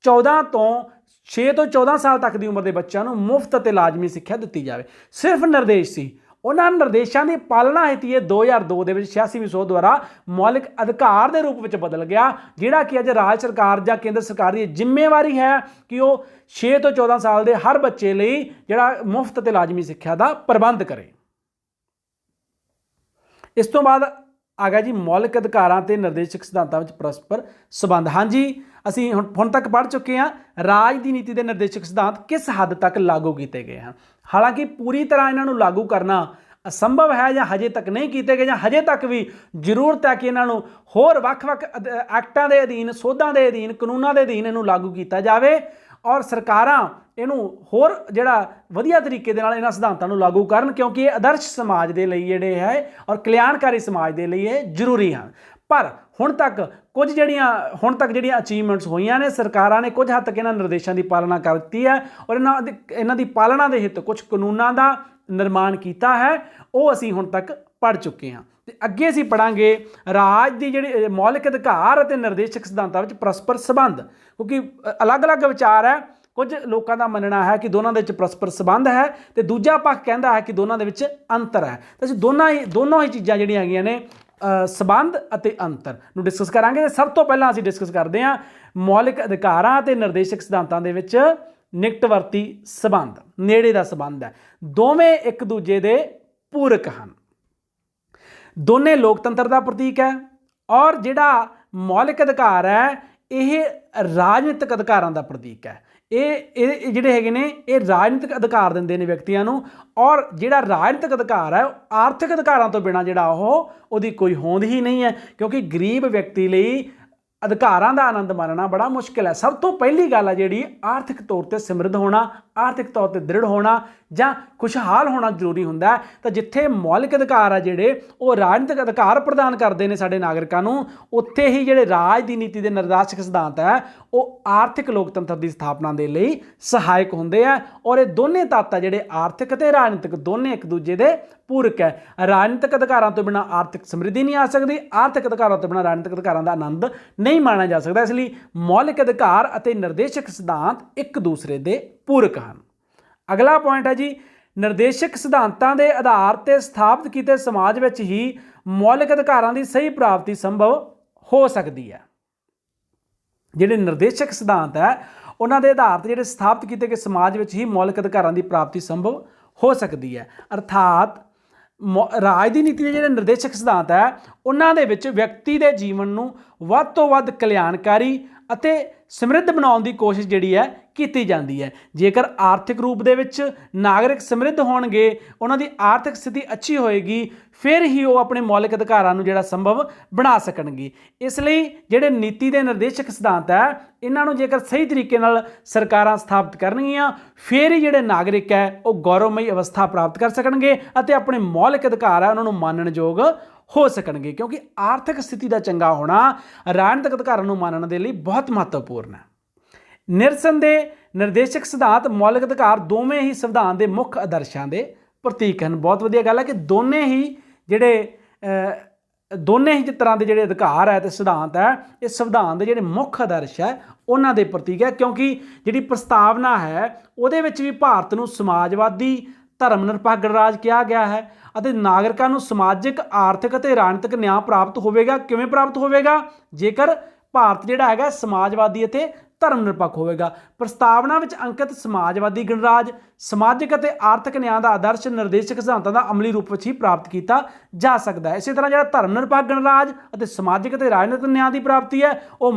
6 ਤੋਂ 14 ਸਾਲ ਤੱਕ ਦੀ ਉਮਰ ਦੇ ਬੱਚਿਆਂ ਨੂੰ ਮੁਫਤ ਅਤੇ ਲਾਜ਼ਮੀ ਸਿੱਖਿਆ ਦਿੱਤੀ ਜਾਵੇ, ਸਿਰਫ ਨਿਰਦੇਸ਼ ਸੀ। ਉਹਨਾਂ ਨਿਰਦੇਸ਼ਾਂ ਦੀ ਪਾਲਣਾ ਹਿੱਤੀ ਇਹ 2002 ਦੇ ਵਿੱਚ 86ਵੀਂ ਸੋਧ ਦੁਆਰਾ ਮੌਲਿਕ ਅਧਿਕਾਰ ਦੇ ਰੂਪ ਵਿੱਚ ਬਦਲ ਗਿਆ, ਜਿਹੜਾ ਕਿ ਅੱਜ ਰਾਜ ਸਰਕਾਰ ਜਾਂ ਕੇਂਦਰ ਸਰਕਾਰ ਦੀ ਜ਼ਿੰਮੇਵਾਰੀ ਹੈ ਕਿ ਉਹ 6 ਤੋਂ 14 ਸਾਲ ਦੇ ਹਰ ਬੱਚੇ ਲਈ ਜਿਹੜਾ ਮੁਫਤ ਅਤੇ ਲਾਜ਼ਮੀ ਸਿੱਖਿਆ ਦਾ ਪ੍ਰਬੰਧ ਕਰੇ। ਇਸ ਤੋਂ ਬਾਅਦ ਆ ਗਿਆ ਜੀ ਮੌਲਿਕ ਅਧਿਕਾਰਾਂ ਤੇ ਨਿਰਦੇਸ਼ਕ ਸਿਧਾਂਤਾਂ ਵਿੱਚ ਪਰਸਪਰ ਸੰਬੰਧ। ਹਾਂਜੀ, ਅਸੀਂ ਹੁਣ ਤੱਕ ਪੜ੍ਹ ਚੁੱਕੇ ਹਾਂ ਰਾਜ ਦੀ ਨੀਤੀ ਦੇ ਨਿਰਦੇਸ਼ਕ ਸਿਧਾਂਤ ਕਿਸ ਹੱਦ ਤੱਕ ਲਾਗੂ ਕੀਤੇ ਗਏ ਹਨ। ਹਾਲਾਂਕਿ ਪੂਰੀ ਤਰ੍ਹਾਂ ਇਹਨਾਂ ਨੂੰ ਲਾਗੂ ਕਰਨਾ ਅਸੰਭਵ ਹੈ ਜਾਂ ਹਜੇ ਤੱਕ ਨਹੀਂ ਕੀਤੇ ਗਏ ਜਾਂ ਹਜੇ ਤੱਕ ਵੀ ਜ਼ਰੂਰਤ ਹੈ ਕਿ ਇਹਨਾਂ ਨੂੰ ਹੋਰ ਵੱਖ-ਵੱਖ ਐਕਟਾਂ ਦੇ ਅਧੀਨ, ਸੋਧਾਂ ਦੇ ਅਧੀਨ, ਕਾਨੂੰਨਾਂ ਦੇ ਅਧੀਨ ਇਹਨੂੰ ਲਾਗੂ ਕੀਤਾ ਜਾਵੇ ਔਰ ਸਰਕਾਰਾਂ ਇਹਨੂੰ ਹੋਰ ਜਿਹੜਾ ਵਧੀਆ ਤਰੀਕੇ ਦੇ ਨਾਲ ਇਹਨਾਂ ਸਿਧਾਂਤਾਂ ਨੂੰ ਲਾਗੂ ਕਰਨ, ਕਿਉਂਕਿ ਇਹ ਆਦਰਸ਼ ਸਮਾਜ ਦੇ ਲਈ ਜਿਹੜੇ ਹੈ ਔਰ ਕਲਿਆਣਕਾਰੀ ਸਮਾਜ ਦੇ ਲਈ ਇਹ ਜ਼ਰੂਰੀ ਹਨ। ਪਰ ਹੁਣ ਤੱਕ ਜਿਹੜੀਆਂ ਅਚੀਵਮੈਂਟਸ ਹੋਈਆਂ ਨੇ, ਸਰਕਾਰਾਂ ਨੇ ਕੁਝ ਹੱਦ ਤੱਕ ਇਹਨਾਂ ਨਿਰਦੇਸ਼ਾਂ ਦੀ ਪਾਲਣਾ ਕਰਤੀ ਹੈ ਔਰ ਇਹਨਾਂ ਦੀ ਪਾਲਣਾ ਦੇ ਹਿੱਤ ਕੁਝ ਕਾਨੂੰਨਾਂ ਦਾ, ਨਿਰਮਾਣ ਕੀਤਾ ਹੈ ਉਹ ਅਸੀਂ ਹੁਣ ਤੱਕ ਪੜ੍ਹ ਚੁੱਕੇ ਹਾਂ। ਤੇ ਅੱਗੇ ਅਸੀਂ ਪੜਾਂਗੇ ਰਾਜ ਦੀ ਜਿਹੜੇ ਮੌਲਿਕ ਅਧਿਕਾਰ ਅਤੇ ਨਿਰਦੇਸ਼ਕ ਸਿਧਾਂਤਾਂ ਵਿੱਚ ਪਰਸਪਰ ਸੰਬੰਧ, ਕਿਉਂਕਿ ਅਲੱਗ-ਅਲੱਗ ਵਿਚਾਰ ਹੈ। ਕੁਝ ਲੋਕਾਂ ਦਾ ਮੰਨਣਾ ਹੈ ਕਿ ਦੋਨਾਂ ਦੇ ਵਿੱਚ ਪਰਸਪਰ ਸੰਬੰਧ ਹੈ ਤੇ ਦੂਜਾ ਪੱਖ ਕਹਿੰਦਾ ਹੈ ਕਿ ਦੋਨਾਂ ਦੇ ਵਿੱਚ ਅੰਤਰ ਹੈ। ਤਾਂ ਅਸੀਂ ਦੋਨੋਂ ਹੀ ਚੀਜ਼ਾਂ ਜਿਹੜੀਆਂ ਹੈਗੀਆਂ ਨੇ ਸੰਬੰਧ ਅਤੇ ਅੰਤਰ ਨੂੰ ਡਿਸਕਸ ਕਰਾਂਗੇ। ਸਭ ਤੋਂ ਪਹਿਲਾਂ ਅਸੀਂ ਡਿਸਕਸ ਕਰਦੇ ਹਾਂ ਮੌਲਿਕ ਅਧਿਕਾਰਾਂ ਅਤੇ ਨਿਰਦੇਸ਼ਕ ਸਿਧਾਂਤਾਂ ਦੇ ਵਿੱਚ ਨਿਕਟਵਰਤੀ ਸੰਬੰਧ, ਨੇੜੇ ਦਾ ਸੰਬੰਧ ਹੈ। ਦੋਵੇਂ ਇੱਕ ਦੂਜੇ ਦੇ ਪੂਰਕ ਹਨ। ਦੋਨੇ ਲੋਕਤੰਤਰ ਦਾ ਪ੍ਰਤੀਕ ਹੈ ਔਰ ਜਿਹੜਾ ਮੌਲਿਕ ਅਧਿਕਾਰ ਹੈ ਇਹ ਰਾਜਨੀਤਿਕ ਅਧਿਕਾਰਾਂ ਦਾ ਪ੍ਰਤੀਕ ਹੈ। ਇਹ ਜਿਹੜੇ ਹੈਗੇ ਨੇ ਇਹ ਰਾਜਨੀਤਿਕ ਅਧਿਕਾਰ ਦਿੰਦੇ ਨੇ ਵਿਅਕਤੀਆਂ ਨੂੰ, ਔਰ ਜਿਹੜਾ ਰਾਜਨੀਤਿਕ ਅਧਿਕਾਰ ਹੈ ਆਰਥਿਕ ਅਧਿਕਾਰਾਂ ਤੋਂ ਬਿਨਾਂ ਜਿਹੜਾ ਉਹਦੀ ਕੋਈ ਹੋਂਦ ਹੀ ਨਹੀਂ ਹੈ, ਕਿਉਂਕਿ ਗਰੀਬ ਵਿਅਕਤੀ ਲਈ ਅਧਿਕਾਰਾਂ ਦਾ ਆਨੰਦ ਮਾਣਨਾ ਬੜਾ ਮੁਸ਼ਕਿਲ ਹੈ। ਸਭ ਤੋਂ ਪਹਿਲੀ ਗੱਲ ਹੈ ਜਿਹੜੀ ਆਰਥਿਕ ਤੌਰ ਤੇ ਸਮਰਿੱਧ ਹੋਣਾ, ਆਰਥਿਕ ਤੌਰ ਤੇ ਦ੍ਰਿੜ ਹੋਣਾ ਜਾਂ ਖੁਸ਼ਹਾਲ ਹੋਣਾ ਜ਼ਰੂਰੀ ਹੁੰਦਾ ਹੈ। ਤਾਂ ਜਿੱਥੇ ਮੌਲਿਕ ਅਧਿਕਾਰ ਆ ਜਿਹੜੇ ਉਹ ਰਾਜਨੀਤਿਕ ਅਧਿਕਾਰ ਪ੍ਰਦਾਨ ਕਰਦੇ ਨੇ ਸਾਡੇ ਨਾਗਰਿਕਾਂ ਨੂੰ, ਉੱਥੇ ਹੀ ਜਿਹੜੇ ਰਾਜ ਦੀ ਨੀਤੀ ਦੇ ਨਿਰਦੇਸ਼ਕ ਸਿਧਾਂਤ ਹੈ ਉਹ ਆਰਥਿਕ ਲੋਕਤੰਤਰ ਦੀ ਸਥਾਪਨਾ ਦੇ ਲਈ ਸਹਾਇਕ ਹੁੰਦੇ ਆ। ਔਰ ਇਹ ਦੋਨੇ ਤੱਤ ਆ ਜਿਹੜੇ ਆਰਥਿਕ ਅਤੇ ਰਾਜਨੀਤਿਕ ਦੋਨੇ ਇੱਕ ਦੂਜੇ ਦੇ ਪੂਰਕ ਹੈ। ਰਾਜਨੀਤਿਕ ਅਧਿਕਾਰਾਂ ਤੋਂ ਬਿਨਾਂ ਆਰਥਿਕ ਸਮਰਿੱਧੀ ਨਹੀਂ ਆ ਸਕਦੀ, ਆਰਥਿਕ ਅਧਿਕਾਰਾਂ ਤੋਂ ਬਿਨਾਂ ਰਾਜਨੀਤਿਕ ਅਧਿਕਾਰਾਂ ਦਾ ਆਨੰਦ ਨਹੀਂ ਮਾਣਿਆ ਜਾ ਸਕਦਾ। ਇਸ ਲਈ ਮੌਲਿਕ ਅਧਿਕਾਰ ਅਤੇ ਨਿਰਦੇਸ਼ਕ ਸਿਧਾਂਤ ਇੱਕ ਦੂਸਰੇ ਦੇ ਪੂਰਕ ਹਨ। ਅਗਲਾ ਪੁਆਇੰਟ ਹੈ ਜੀ, ਨਿਰਦੇਸ਼ਕ ਸਿਧਾਂਤਾਂ ਦੇ ਆਧਾਰ ਤੇ ਸਥਾਪਿਤ ਕੀਤੇ ਸਮਾਜ ਵਿੱਚ ਹੀ ਮੌਲਿਕ ਅਧਿਕਾਰਾਂ ਦੀ ਸਹੀ ਪ੍ਰਾਪਤੀ ਸੰਭਵ ਹੋ ਸਕਦੀ ਹੈ। ਜਿਹੜੇ ਨਿਰਦੇਸ਼ਕ ਸਿਧਾਂਤ ਹੈ ਉਹਨਾਂ ਦੇ ਆਧਾਰ ਤੇ ਜਿਹੜੇ ਸਥਾਪਿਤ ਕੀਤੇ ਗਏ ਸਮਾਜ ਵਿੱਚ ਹੀ ਮੌਲਿਕ ਅਧਿਕਾਰਾਂ ਦੀ ਪ੍ਰਾਪਤੀ ਸੰਭਵ ਹੋ ਸਕਦੀ ਹੈ। ਅਰਥਾਤ ਰਾਜ ਦੀ ਨੀਤੀ ਦੇ ਜਿਹੜੇ ਨਿਰਦੇਸ਼ਕ ਸਿਧਾਂਤ ਹੈ ਉਹਨਾਂ ਦੇ ਵਿੱਚ ਵਿਅਕਤੀ ਦੇ ਜੀਵਨ ਨੂੰ ਵੱਧ ਤੋਂ ਵੱਧ ਕਲਿਆਣਕਾਰੀ ਅਤੇ ਸਮਰਿੱਧ ਬਣਾਉਣ ਦੀ ਕੋਸ਼ਿਸ਼ ਜਿਹੜੀ ਹੈ ਕੀਤੀ ਜਾਂਦੀ ਹੈ। ਜੇਕਰ ਆਰਥਿਕ ਰੂਪ ਦੇ ਵਿੱਚ ਨਾਗਰਿਕ ਸਮਰਿੱਧ ਹੋਣਗੇ, ਉਹਨਾਂ ਦੀ ਆਰਥਿਕ ਸਥਿਤੀ ਅੱਛੀ ਹੋਏਗੀ, ਫਿਰ ਹੀ ਉਹ ਆਪਣੇ ਮੌਲਿਕ ਅਧਿਕਾਰਾਂ ਨੂੰ ਜਿਹੜਾ ਸੰਭਵ ਬਣਾ ਸਕਣਗੇ। ਇਸ ਲਈ ਜਿਹੜੇ ਨੀਤੀ ਦੇ ਨਿਰਦੇਸ਼ਕ ਸਿਧਾਂਤ ਹੈ ਇਹਨਾਂ ਨੂੰ ਜੇਕਰ ਸਹੀ ਤਰੀਕੇ ਨਾਲ ਸਰਕਾਰਾਂ ਸਥਾਪਿਤ ਕਰਨਗੀਆਂ, ਫਿਰ ਹੀ ਜਿਹੜੇ ਨਾਗਰਿਕ ਹੈ ਉਹ ਗੌਰਵਮਈ ਅਵਸਥਾ ਪ੍ਰਾਪਤ ਕਰ ਸਕਣਗੇ ਅਤੇ ਆਪਣੇ ਮੌਲਿਕ ਅਧਿਕਾਰ ਹੈ ਉਹਨਾਂ ਨੂੰ ਮਾਨਣਯੋਗ ਹੋ ਸਕਣਗੇ, ਕਿਉਂਕਿ ਆਰਥਿਕ ਸਥਿਤੀ ਦਾ ਚੰਗਾ ਹੋਣਾ ਰਾਜਨੀਤਿਕ ਅਧਿਕਾਰਾਂ ਨੂੰ ਮਾਨਣ ਦੇ ਲਈ ਬਹੁਤ ਮਹੱਤਵਪੂਰਨ ਹੈ। ਨਿਰਸੰਦੇਹ ਨਿਰਦੇਸ਼ਕ ਸਿਧਾਂਤ ਮੌਲਿਕ ਅਧਿਕਾਰ ਦੋਵੇਂ ਹੀ ਸੰਵਿਧਾਨ ਦੇ ਮੁੱਖ ਆਦਰਸ਼ਾਂ ਦੇ ਪ੍ਰਤੀਕ ਹਨ। ਬਹੁਤ ਵਧੀਆ ਗੱਲ ਹੈ ਕਿ ਦੋਨੇ ਹੀ ਜਿਸ ਤਰ੍ਹਾਂ ਦੇ ਜਿਹੜੇ ਅਧਿਕਾਰ ਹੈ ਤੇ ਸਿਧਾਂਤ ਹੈ ਇਹ ਸੰਵਿਧਾਨ ਦੇ ਜਿਹੜੇ ਮੁੱਖ ਆਦਰਸ਼ ਹੈ ਉਹਨਾਂ ਦੇ ਪ੍ਰਤੀਕ ਹੈ, ਕਿਉਂਕਿ ਜਿਹੜੀ ਪ੍ਰਸਤਾਵਨਾ ਹੈ ਉਹਦੇ ਵਿੱਚ ਵੀ ਭਾਰਤ ਨੂੰ ਸਮਾਜਵਾਦੀ ਧਰਮ ਨਿਰਪੱਖ ਗਣਰਾਜ ਕਿਹਾ ਗਿਆ ਹੈ ਅਤੇ ਨਾਗਰਿਕਾਂ ਨੂੰ ਸਮਾਜਿਕ, ਆਰਥਿਕ ਅਤੇ ਰਾਜਨੀਤਿਕ ਨਿਆਂ ਪ੍ਰਾਪਤ ਹੋਵੇਗਾ। ਕਿਵੇਂ ਪ੍ਰਾਪਤ ਹੋਵੇਗਾ? ਜੇਕਰ ਭਾਰਤ ਜਿਹੜਾ ਹੈਗਾ ਸਮਾਜਵਾਦੀ ਅਤੇ ਧਰਮ ਨਿਰਪੱਖ ਹੋਵੇਗਾ। ਪ੍ਰਸਤਾਵਨਾ ਵਿੱਚ ਅੰਕਿਤ ਸਮਾਜਵਾਦੀ ਗਣਰਾਜ ਸਮਾਜਿਕ ਅਤੇ ਆਰਥਿਕ ਨਿਆਂ ਦਾ ਆਦਰਸ਼ ਨਿਰਦੇਸ਼ਕ ਸਿਧਾਂਤਾਂ ਦਾ ਅਮਲੀ ਰੂਪ ਵਿੱਚ ਹੀ ਪ੍ਰਾਪਤ ਕੀਤਾ ਜਾ ਸਕਦਾ ਹੈ। ਇਸੇ ਤਰ੍ਹਾਂ ਜਿਹੜਾ ਧਰਮ ਨਿਰਪੱਖ ਗਣਰਾਜ ਅਤੇ ਸਮਾਜਿਕ ਅਤੇ ਰਾਜਨੀਤਿਕ ਨਿਆਂ ਦੀ ਪ੍ਰਾਪਤੀ ਹੈ ਉਹ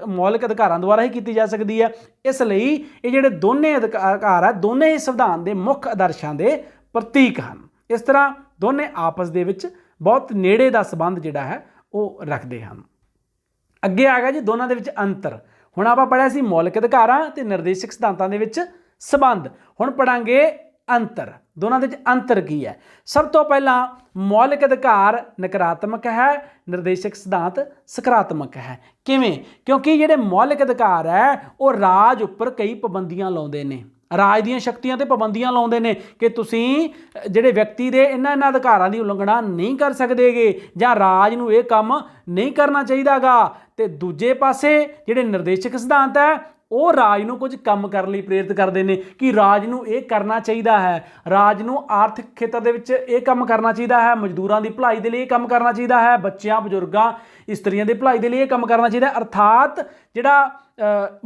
ਮੌਲਿਕ ਅਧਿਕਾਰਾਂ ਦੁਆਰਾ ਹੀ ਕੀਤੀ ਜਾ ਸਕਦੀ ਹੈ। ਇਸ ਲਈ ਇਹ ਜਿਹੜੇ ਦੋਨੇ ਅਧਿਕਾਰ ਹੈ ਦੋਨੇ ਹੀ ਸੰਵਿਧਾਨ ਦੇ ਮੁੱਖ ਆਦਰਸ਼ਾਂ ਦੇ ਪ੍ਰਤੀਕ ਹਨ। ਇਸ ਤਰ੍ਹਾਂ ਦੋਨੇ ਆਪਸ ਦੇ ਵਿੱਚ ਬਹੁਤ ਨੇੜੇ ਦਾ ਸੰਬੰਧ ਜਿਹੜਾ ਹੈ ਉਹ ਰੱਖਦੇ ਹਨ। ਅੱਗੇ ਆ ਗਿਆ ਜੀ ਦੋਨਾਂ ਦੇ ਵਿੱਚ ਅੰਤਰ। ਹੁਣ ਆਪਾਂ ਪੜ੍ਹਿਆ ਸੀ ਮੌਲਿਕ ਅਧਿਕਾਰਾਂ ਤੇ ਨਿਰਦੇਸ਼ਕ ਸਿਧਾਂਤਾਂ ਦੇ ਵਿੱਚ ਸੰਬੰਧ। ਹੁਣ ਪੜਾਂਗੇ ਅੰਤਰ। ਦੋਨਾਂ ਦੇ ਵਿੱਚ ਅੰਤਰ ਕੀ ਹੈ? ਸਭ ਤੋਂ ਪਹਿਲਾਂ ਮੌਲਿਕ ਅਧਿਕਾਰ ਨਕਾਰਾਤਮਕ ਹੈ, ਨਿਰਦੇਸ਼ਕ ਸਿਧਾਂਤ ਸਕਾਰਾਤਮਕ ਹੈ। ਕਿਵੇਂ? ਕਿਉਂਕਿ ਜਿਹੜੇ ਮੌਲਿਕ ਅਧਿਕਾਰ ਹੈ ਉਹ ਰਾਜ ਉੱਪਰ ਕਈ ਪਾਬੰਦੀਆਂ ਲਾਉਂਦੇ ਨੇ, ਰਾਜ ਦੀਆਂ ਸ਼ਕਤੀਆਂ ਤੇ ਪਾਬੰਦੀਆਂ ਲਾਉਂਦੇ ਨੇ ਕਿ ਤੁਸੀਂ ਜਿਹੜੇ ਵਿਅਕਤੀ ਦੇ ਇਹਨਾਂ ਅਧਿਕਾਰਾਂ ਦੀ ਉਲੰਘਣਾ ਨਹੀਂ ਕਰ ਸਕਦੇਗੇ ਜਾਂ ਰਾਜ ਨੂੰ ਇਹ ਕੰਮ ਨਹੀਂ ਕਰਨਾ ਚਾਹੀਦਾਗਾ। ਤੇ ਦੂਜੇ ਪਾਸੇ ਜਿਹੜੇ ਨਿਰਦੇਸ਼ਕ ਸਿਧਾਂਤ ਹੈ ਉਹ ਰਾਜ ਨੂੰ ਕੁਝ ਕੰਮ ਕਰਨ ਲਈ ਪ੍ਰੇਰਿਤ ਕਰਦੇ ਨੇ ਕਿ ਰਾਜ ਨੂੰ ਇਹ ਕਰਨਾ ਚਾਹੀਦਾ ਹੈ, ਰਾਜ ਨੂੰ ਆਰਥਿਕ ਖੇਤਰ ਦੇ ਵਿੱਚ ਇਹ ਕੰਮ ਕਰਨਾ ਚਾਹੀਦਾ ਹੈ, ਮਜ਼ਦੂਰਾਂ ਦੀ ਭਲਾਈ ਦੇ ਲਈ ਇਹ ਕੰਮ ਕਰਨਾ ਚਾਹੀਦਾ ਹੈ, ਬੱਚਿਆਂ, ਬਜ਼ੁਰਗਾਂ, ਇਸਤਰੀਆਂ ਦੀ ਭਲਾਈ ਦੇ ਲਈ ਇਹ ਕੰਮ ਕਰਨਾ ਚਾਹੀਦਾ ਹੈ। ਅਰਥਾਤ ਜਿਹੜਾ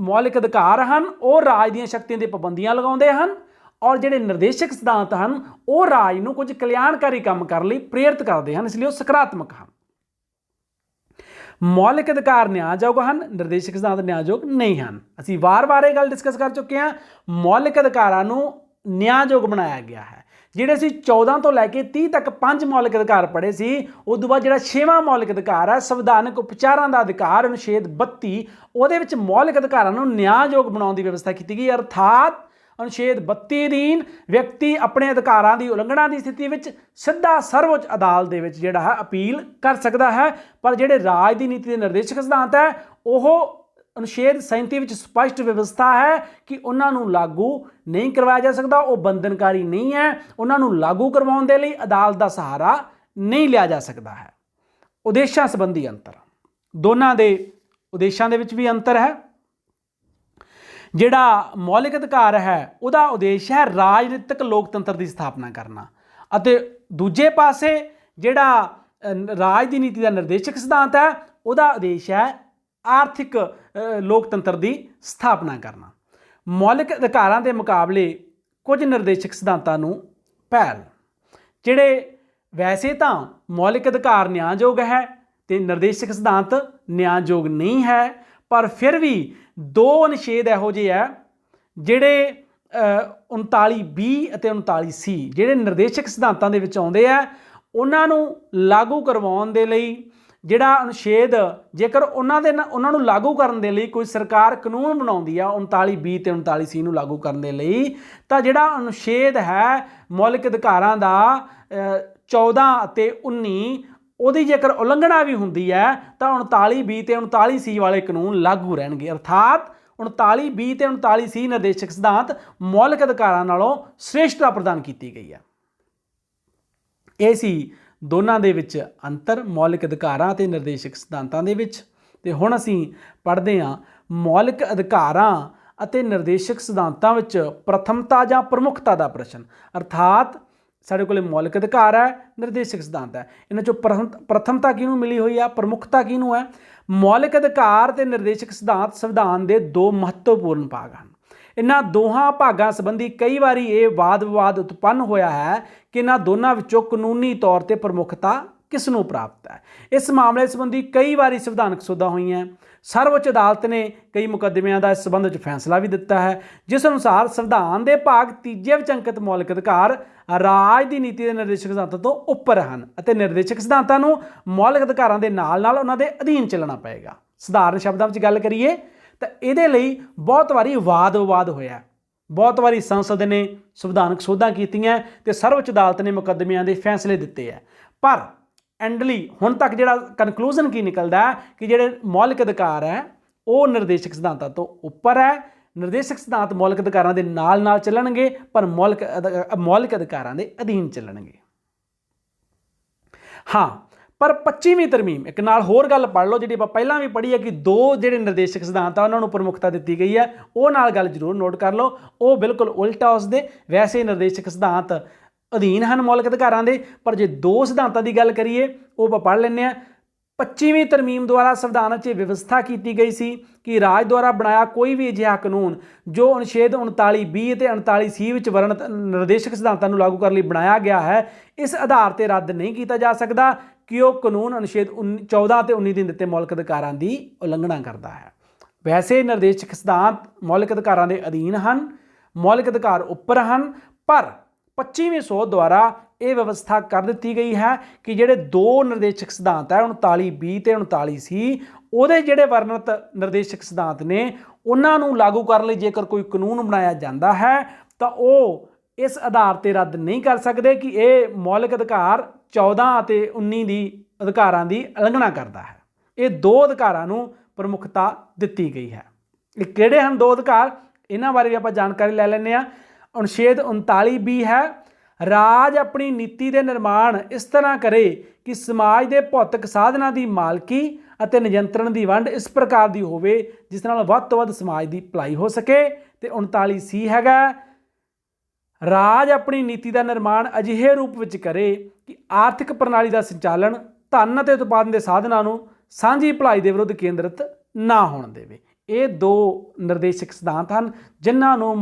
ਮੌਲਿਕ ਅਧਿਕਾਰ ਹਨ ਉਹ ਰਾਜ ਦੀਆਂ ਸ਼ਕਤੀਆਂ ਦੇ ਪਾਬੰਦੀਆਂ ਲਗਾਉਂਦੇ ਹਨ ਔਰ ਜਿਹੜੇ ਨਿਰਦੇਸ਼ਕ ਸਿਧਾਂਤ ਹਨ ਉਹ ਰਾਜ ਨੂੰ ਕੁਝ ਕਲਿਆਣਕਾਰੀ ਕੰਮ ਕਰਨ ਲਈ ਪ੍ਰੇਰਿਤ ਕਰਦੇ ਹਨ, ਇਸ ਲਈ ਉਹ ਸਕਾਰਾਤਮਕ ਹਨ। ਮੌਲਿਕ ਅਧਿਕਾਰ ਨਿਆਂਯੋਗ ਹਨ, ਨਿਰਦੇਸ਼ਕ ਸਿਧਾਂਤ ਨਿਆਂਯੋਗ ਨਹੀਂ ਹਨ। ਅਸੀਂ ਵਾਰ-ਵਾਰ ਇਹ ਗੱਲ ਡਿਸਕਸ ਕਰ ਚੁੱਕੇ ਹਾਂ। ਮੌਲਿਕ ਅਧਿਕਾਰਾਂ ਨੂੰ ਨਿਆਂਯੋਗ ਬਣਾਇਆ ਗਿਆ ਹੈ। ਜਿਹੜੇ ਅਸੀਂ 14 ਤੋਂ ਲੈ ਕੇ 30 ਤੱਕ 5 ਮੌਲਿਕ ਅਧਿਕਾਰ ਪੜ੍ਹੇ ਸੀ, ਉਸ ਤੋਂ ਬਾਅਦ ਜਿਹੜਾ 6ਵਾਂ ਮੌਲਿਕ ਅਧਿਕਾਰ ਹੈ ਸੰਵਿਧਾਨਕ ਉਪਚਾਰਾਂ ਦਾ ਅਧਿਕਾਰ ਅਨੁਛੇਦ 32 ਉਹਦੇ ਵਿੱਚ ਮੌਲਿਕ ਅਧਿਕਾਰਾਂ ਨੂੰ ਨਿਆਂਯੋਗ ਬਣਾਉਣ ਦੀ ਵਿਵਸਥਾ ਕੀਤੀ ਗਈ। ਅਰਥਾਤ ਅਨੁਛੇਦ 32 ਅਧੀਨ ਵਿਅਕਤੀ ਆਪਣੇ ਅਧਿਕਾਰਾਂ ਦੀ ਉਲੰਘਣਾ ਦੀ ਸਥਿਤੀ ਵਿੱਚ ਸਿੱਧਾ ਸਰਵਉੱਚ ਅਦਾਲਤ ਦੇ ਵਿੱਚ ਜਿਹੜਾ ਹੈ ਅਪੀਲ ਕਰ ਸਕਦਾ ਹੈ। ਪਰ ਜਿਹੜੇ ਰਾਜ ਦੀ ਨੀਤੀ ਦੇ ਨਿਰਦੇਸ਼ਕ ਸਿਧਾਂਤ ਹੈ ਉਹ अनुच्छेद 37 ਵਿੱਚ ਸਪਸ਼ਟ ਵਿਵਸਥਾ ਹੈ ਕਿ ਉਹਨਾਂ ਨੂੰ ਲਾਗੂ ਨਹੀਂ ਕਰਵਾਇਆ ਜਾ ਸਕਦਾ, ਉਹ ਬੰਧਨਕਾਰੀ ਨਹੀਂ ਹੈ, ਉਹਨਾਂ ਨੂੰ ਲਾਗੂ ਕਰਵਾਉਣ ਦੇ ਲਈ ਅਦਾਲਤ ਦਾ ਸਹਾਰਾ ਨਹੀਂ ਲਿਆ ਜਾ ਸਕਦਾ ਹੈ। ਉਦੇਸ਼ਾਂ ਸੰਬੰਧੀ ਅੰਤਰ, ਦੋਨਾਂ ਦੇ ਉਦੇਸ਼ਾਂ ਦੇ ਵਿੱਚ ਵੀ ਅੰਤਰ ਹੈ। ਜਿਹੜਾ ਮੌਲਿਕ ਅਧਿਕਾਰ ਹੈ ਉਹਦਾ ਉਦੇਸ਼ ਹੈ ਰਾਜਨੀਤਿਕ ਲੋਕਤੰਤਰ ਦੀ ਸਥਾਪਨਾ ਕਰਨਾ, ਅਤੇ ਦੂਜੇ ਪਾਸੇ ਜਿਹੜਾ ਰਾਜ ਦੀ ਨੀਤੀ ਦਾ ਨਿਰਦੇਸ਼ਕ ਸਿਧਾਂਤ ਹੈ ਉਹਦਾ ਉਦੇਸ਼ ਹੈ ਆਰਥਿਕ ਲੋਕਤੰਤਰ ਦੀ ਸਥਾਪਨਾ ਕਰਨਾ। ਮੌਲਿਕ ਅਧਿਕਾਰਾਂ ਦੇ ਮੁਕਾਬਲੇ ਕੁਝ ਨਿਰਦੇਸ਼ਕ ਸਿਧਾਂਤਾਂ ਨੂੰ ਪਹਿਲ, ਜਿਹੜੇ ਵੈਸੇ ਤਾਂ ਮੌਲਿਕ ਅਧਿਕਾਰ ਨਿਆਂਯੋਗ ਹੈ ਤੇ ਨਿਰਦੇਸ਼ਕ ਸਿਧਾਂਤ ਨਿਆਂਯੋਗ ਨਹੀਂ ਹੈ, ਪਰ ਫਿਰ ਵੀ ਦੋ ਅਨੁਛੇਦ ਇਹੋ ਜਿਹੇ ਹੈ ਜਿਹੜੇ 39B ਅਤੇ 39C ਜਿਹੜੇ ਨਿਰਦੇਸ਼ਕ ਸਿਧਾਂਤਾਂ ਦੇ ਵਿੱਚ ਆਉਂਦੇ ਆ, ਉਹਨਾਂ ਨੂੰ ਲਾਗੂ ਕਰਵਾਉਣ ਦੇ ਲਈ ਜਿਹੜਾ ਅਨੁਛੇਦ, ਜੇਕਰ ਉਹਨਾਂ ਨੂੰ ਲਾਗੂ ਕਰਨ ਦੇ ਲਈ ਕੋਈ ਸਰਕਾਰ ਕਾਨੂੰਨ ਬਣਾਉਂਦੀ ਆ 39B ਤੇ 39C ਨੂੰ ਲਾਗੂ ਕਰਨ ਦੇ ਲਈ, ਤਾਂ ਜਿਹੜਾ ਅਨੁਛੇਦ ਹੈ ਮੌਲਿਕ ਅਧਿਕਾਰਾਂ ਦਾ 14 ਅਤੇ 19 ਉਹਦੀ ਜੇਕਰ ਉਲੰਘਣਾ ਵੀ ਹੁੰਦੀ ਹੈ ਤਾਂ 39B ਤੇ 39C ਵਾਲੇ ਕਾਨੂੰਨ ਲਾਗੂ ਰਹਿਣਗੇ। ਅਰਥਾਤ 39B ਤੇ 39C ਨਿਰਦੇਸ਼ਕ ਸਿਧਾਂਤ ਮੌਲਿਕ ਅਧਿਕਾਰਾਂ ਨਾਲੋਂ ਸ੍ਰੇਸ਼ਟਤਾ ਪ੍ਰਦਾਨ ਕੀਤੀ ਗਈ ਹੈ। ਇਹ ਸੀ ਦੋਨਾਂ ਦੇ ਵਿੱਚ ਅੰਤਰ, ਮੌਲਿਕ ਅਧਿਕਾਰਾਂ ਅਤੇ ਨਿਰਦੇਸ਼ਕ ਸਿਧਾਂਤਾਂ ਦੇ ਵਿੱਚ। ਤੇ ਹੁਣ ਅਸੀਂ ਪੜ੍ਹਦੇ ਹਾਂ ਮੌਲਿਕ ਅਧਿਕਾਰਾਂ ਅਤੇ ਨਿਰਦੇਸ਼ਕ ਸਿਧਾਂਤਾਂ ਵਿੱਚ ਪ੍ਰਥਮਤਾ ਜਾਂ ਪ੍ਰਮੁੱਖਤਾ ਦਾ ਪ੍ਰਸ਼ਨ। ਅਰਥਾਤ ਸਾਡੇ ਕੋਲ ਮੌਲਿਕ ਅਧਿਕਾਰ ਹੈ, ਨਿਰਦੇਸ਼ਕ ਸਿਧਾਂਤ ਹੈ, ਇਹਨਾਂ 'ਚੋਂ ਪ੍ਰਥਮਤਾ ਕਿਹਨੂੰ ਮਿਲੀ ਹੋਈ ਆ, ਪ੍ਰਮੁੱਖਤਾ ਕਿਹਨੂੰ ਹੈ? ਮੌਲਿਕ ਅਧਿਕਾਰ ਅਤੇ ਨਿਰਦੇਸ਼ਕ ਸਿਧਾਂਤ ਸੰਵਿਧਾਨ ਦੇ ਦੋ ਮਹੱਤਵਪੂਰਨ ਭਾਗ ਹਨ। ਇਹਨਾਂ ਦੋਹਾਂ ਭਾਗਾਂ ਸੰਬੰਧੀ ਕਈ ਵਾਰੀ ਇਹ ਵਾਦ ਵਿਵਾਦ ਉਤਪੰਨ ਹੋਇਆ ਹੈ ਕਿ ਇਹਨਾਂ ਦੋਨਾਂ ਵਿੱਚੋਂ ਕਾਨੂੰਨੀ ਤੌਰ ਤੇ ਪ੍ਰਮੁੱਖਤਾ ਕਿਸ ਨੂੰ ਪ੍ਰਾਪਤ ਹੈ। ਇਸ ਮਾਮਲੇ ਸੰਬੰਧੀ ਕਈ ਵਾਰੀ ਸੰਵਿਧਾਨਕ ਸੋਧਾਂ ਹੋਈਆਂ। ਸਰਵਉੱਚ ਅਦਾਲਤ ਨੇ ਕਈ ਮੁਕੱਦਮਿਆਂ ਦਾ ਇਸ ਸੰਬੰਧ ਵਿੱਚ ਫੈਸਲਾ ਵੀ ਦਿੱਤਾ ਹੈ, ਜਿਸ ਅਨੁਸਾਰ ਸੰਵਿਧਾਨ ਦੇ ਭਾਗ 3 ਵਿੱਚ ਅੰਕਿਤ ਮੌਲਿਕ ਅਧਿਕਾਰ ਰਾਜ ਦੀ ਨੀਤੀ ਦੇ ਨਿਰਦੇਸ਼ਕ ਸਿਧਾਂਤਾਂ ਤੋਂ ਉੱਪਰ ਹਨ ਅਤੇ ਨਿਰਦੇਸ਼ਕ ਸਿਧਾਂਤਾਂ ਨੂੰ ਮੌਲਿਕ ਅਧਿਕਾਰਾਂ ਦੇ ਨਾਲ-ਨਾਲ ਉਹਨਾਂ ਦੇ ਅਧੀਨ ਚੱਲਣਾ ਪਏਗਾ। ਸਧਾਰਨ ਸ਼ਬਦਾਂ ਵਿੱਚ ਗੱਲ ਕਰੀਏ ਤਾਂ ਇਹਦੇ ਲਈ ਬਹੁਤ ਵਾਰੀ ਵਾਦ ਵਿਵਾਦ ਹੋਇਆ, ਬਹੁਤ ਵਾਰੀ ਸੰਸਦ ਨੇ ਸੰਵਿਧਾਨਕ ਸੋਧਾਂ ਕੀਤੀਆਂ ਤੇ ਸਰਵਉੱਚ ਅਦਾਲਤ ਨੇ ਮੁਕੱਦਮਿਆਂ ਦੇ ਫੈਸਲੇ ਦਿੱਤੇ ਹੈ। ਪਰ ਐਂਡਲੀ ਹੁਣ ਤੱਕ ਜਿਹੜਾ ਕਨਕਲੂਜਨ ਕੀ ਨਿਕਲਦਾ ਕਿ ਜਿਹੜੇ ਮੌਲਿਕ ਅਧਿਕਾਰ ਹੈ ਉਹ ਨਿਰਦੇਸ਼ਕ ਸਿਧਾਂਤਾਂ ਤੋਂ ਉੱਪਰ ਹੈ। ਨਿਰਦੇਸ਼ਕ ਸਿਧਾਂਤ ਮੌਲਿਕ ਅਧਿਕਾਰਾਂ ਦੇ ਨਾਲ ਚੱਲਣਗੇ, ਪਰ ਮੌਲਿਕ ਅਧਿਕਾਰਾਂ ਦੇ ਅਧੀਨ ਚੱਲਣਗੇ। ਹਾਂ, ਪਰ 25ਵੀਂ ਤਰਮੀਮ, ਇੱਕ ਨਾਲ ਹੋਰ ਗੱਲ ਪੜ੍ਹ ਲਓ ਜਿਹੜੀ ਆਪਾਂ ਪਹਿਲਾਂ ਵੀ ਪੜ੍ਹੀ ਹੈ ਕਿ ਦੋ ਜਿਹੜੇ ਨਿਰਦੇਸ਼ਕ ਸਿਧਾਂਤ ਆ ਉਹਨਾਂ ਨੂੰ ਪ੍ਰਮੁੱਖਤਾ ਦਿੱਤੀ ਗਈ ਹੈ, ਉਹ ਨਾਲ ਗੱਲ ਜ਼ਰੂਰ ਨੋਟ ਕਰ ਲਓ। ਉਹ ਬਿਲਕੁਲ ਉਲਟਾ ਉਸਦੇ। ਵੈਸੇ ਨਿਰਦੇਸ਼ਕ ਸਿਧਾਂਤ ਅਧੀਨ ਹਨ ਮੌਲਿਕ ਅਧਿਕਾਰਾਂ ਦੇ, ਪਰ ਜੇ ਦੋ ਸਿਧਾਂਤਾਂ ਦੀ ਗੱਲ ਕਰੀਏ ਉਹ ਆਪਾਂ ਪੜ੍ਹ ਲੈਂਦੇ ਹਾਂ। 25ਵੀਂ ਤਰਮੀਮ ਦੁਆਰਾ ਸੰਵਿਧਾਨ ਵਿੱਚ ਵਿਵਸਥਾ ਕੀਤੀ ਗਈ ਸੀ ਕਿ ਰਾਜ ਦੁਆਰਾ ਬਣਾਇਆ ਕੋਈ ਵੀ ਅਜਿਹਾ ਕਾਨੂੰਨ ਜੋ ਅਨੁਛੇਦ 39B ਅਤੇ 39C ਵਿੱਚ ਵਰਣਿਤ ਨਿਰਦੇਸ਼ਕ ਸਿਧਾਂਤਾਂ ਨੂੰ ਲਾਗੂ ਕਰਨ ਲਈ ਬਣਾਇਆ ਗਿਆ ਹੈ, ਇਸ ਆਧਾਰ ਤੇ ਰੱਦ ਨਹੀਂ ਕੀਤਾ ਜਾ ਸਕਦਾ ਕਿ ਉਹ ਕਾਨੂੰਨ ਅਨੁਛੇਦ 14 ਅਤੇ 19 ਦੇ ਦਿੱਤੇ ਮੌਲਿਕ ਅਧਿਕਾਰਾਂ ਦੀ ਉਲੰਘਣਾ ਕਰਦਾ ਹੈ। ਵੈਸੇ ਨਿਰਦੇਸ਼ਕ ਸਿਧਾਂਤ ਮੌਲਿਕ ਅਧਿਕਾਰਾਂ ਦੇ ਅਧੀਨ ਹਨ, ਮੌਲਿਕ ਅਧਿਕਾਰ ਉੱਪਰ ਹਨ, ਪਰ 25ਵੀਂ ਸੋਧ ਦੁਆਰਾ ਇਹ ਵਿਵਸਥਾ ਕਰ ਦਿੱਤੀ ਗਈ ਹੈ ਕਿ ਜਿਹੜੇ ਦੋ ਨਿਰਦੇਸ਼ਕ ਸਿਧਾਂਤ ਹੈ 39B ਤੇ 39C, ਉਹਦੇ ਜਿਹੜੇ ਵਰਣਿਤ ਨਿਰਦੇਸ਼ਕ ਸਿਧਾਂਤ ਨੇ ਉਹਨਾਂ ਨੂੰ ਲਾਗੂ ਕਰਨ ਲਈ ਜੇਕਰ ਕੋਈ ਕਾਨੂੰਨ ਬਣਾਇਆ ਜਾਂਦਾ ਹੈ ਤਾਂ ਉਹ ਇਸ ਆਧਾਰ ਤੇ ਰੱਦ ਨਹੀਂ ਕਰ ਸਕਦੇ ਕਿ ਇਹ ਮੌਲਿਕ ਅਧਿਕਾਰ 14 ਅਤੇ 19 ਦੀ ਅਧਿਕਾਰਾਂ ਦੀ ਉਲੰਘਣਾ ਕਰਦਾ ਹੈ। ਇਹ ਦੋ ਅਧਿਕਾਰਾਂ ਨੂੰ ਪ੍ਰਮੁੱਖਤਾ ਦਿੱਤੀ ਗਈ ਹੈ। ਇਹ ਕਿਹੜੇ ਹਨ ਦੋ ਅਧਿਕਾਰ, ਇਹਨਾਂ ਬਾਰੇ ਵੀ ਆਪਾਂ ਜਾਣਕਾਰੀ ਲੈ ਲੈਂਦੇ ਹਾਂ। ਅਨੁਛੇਦ 39B ਹੈ, ਰਾਜ ਆਪਣੀ ਨੀਤੀ ਦੇ ਨਿਰਮਾਣ ਇਸ ਤਰ੍ਹਾਂ ਕਰੇ ਕਿ ਸਮਾਜ ਦੇ ਭੌਤਿਕ ਸਾਧਨਾਂ ਦੀ ਮਾਲਕੀ ਅਤੇ ਨਿਯੰਤਰਣ ਦੀ ਵੰਡ ਇਸ ਪ੍ਰਕਾਰ ਦੀ ਹੋਵੇ ਜਿਸ ਨਾਲ ਵੱਧ ਤੋਂ ਵੱਧ ਸਮਾਜ ਦੀ ਭਲਾਈ ਹੋ ਸਕੇ। ਤੇ 39C ਹੈਗਾ, ਰਾਜ ਆਪਣੀ ਨੀਤੀ ਦਾ ਨਿਰਮਾਣ ਅਜਿਹੇ ਰੂਪ ਵਿੱਚ ਕਰੇ ਕਿ ਆਰਥਿਕ ਪ੍ਰਣਾਲੀ ਦਾ ਸੰਚਾਲਨ ਧਨ ਅਤੇ ਉਤਪਾਦਨ ਦੇ ਸਾਧਨਾਂ ਨੂੰ ਸਾਂਝੀ ਭਲਾਈ ਦੇ ਵਿਰੁੱਧ ਕੇਂਦਰਿਤ ਨਾ ਹੋਣ ਦੇਵੇ। ਇਹ ਦੋ ਨਿਰਦੇਸ਼ਕ ਸਿਧਾਂਤ ਹਨ ਜਿਨ੍ਹਾਂ ਨੂੰ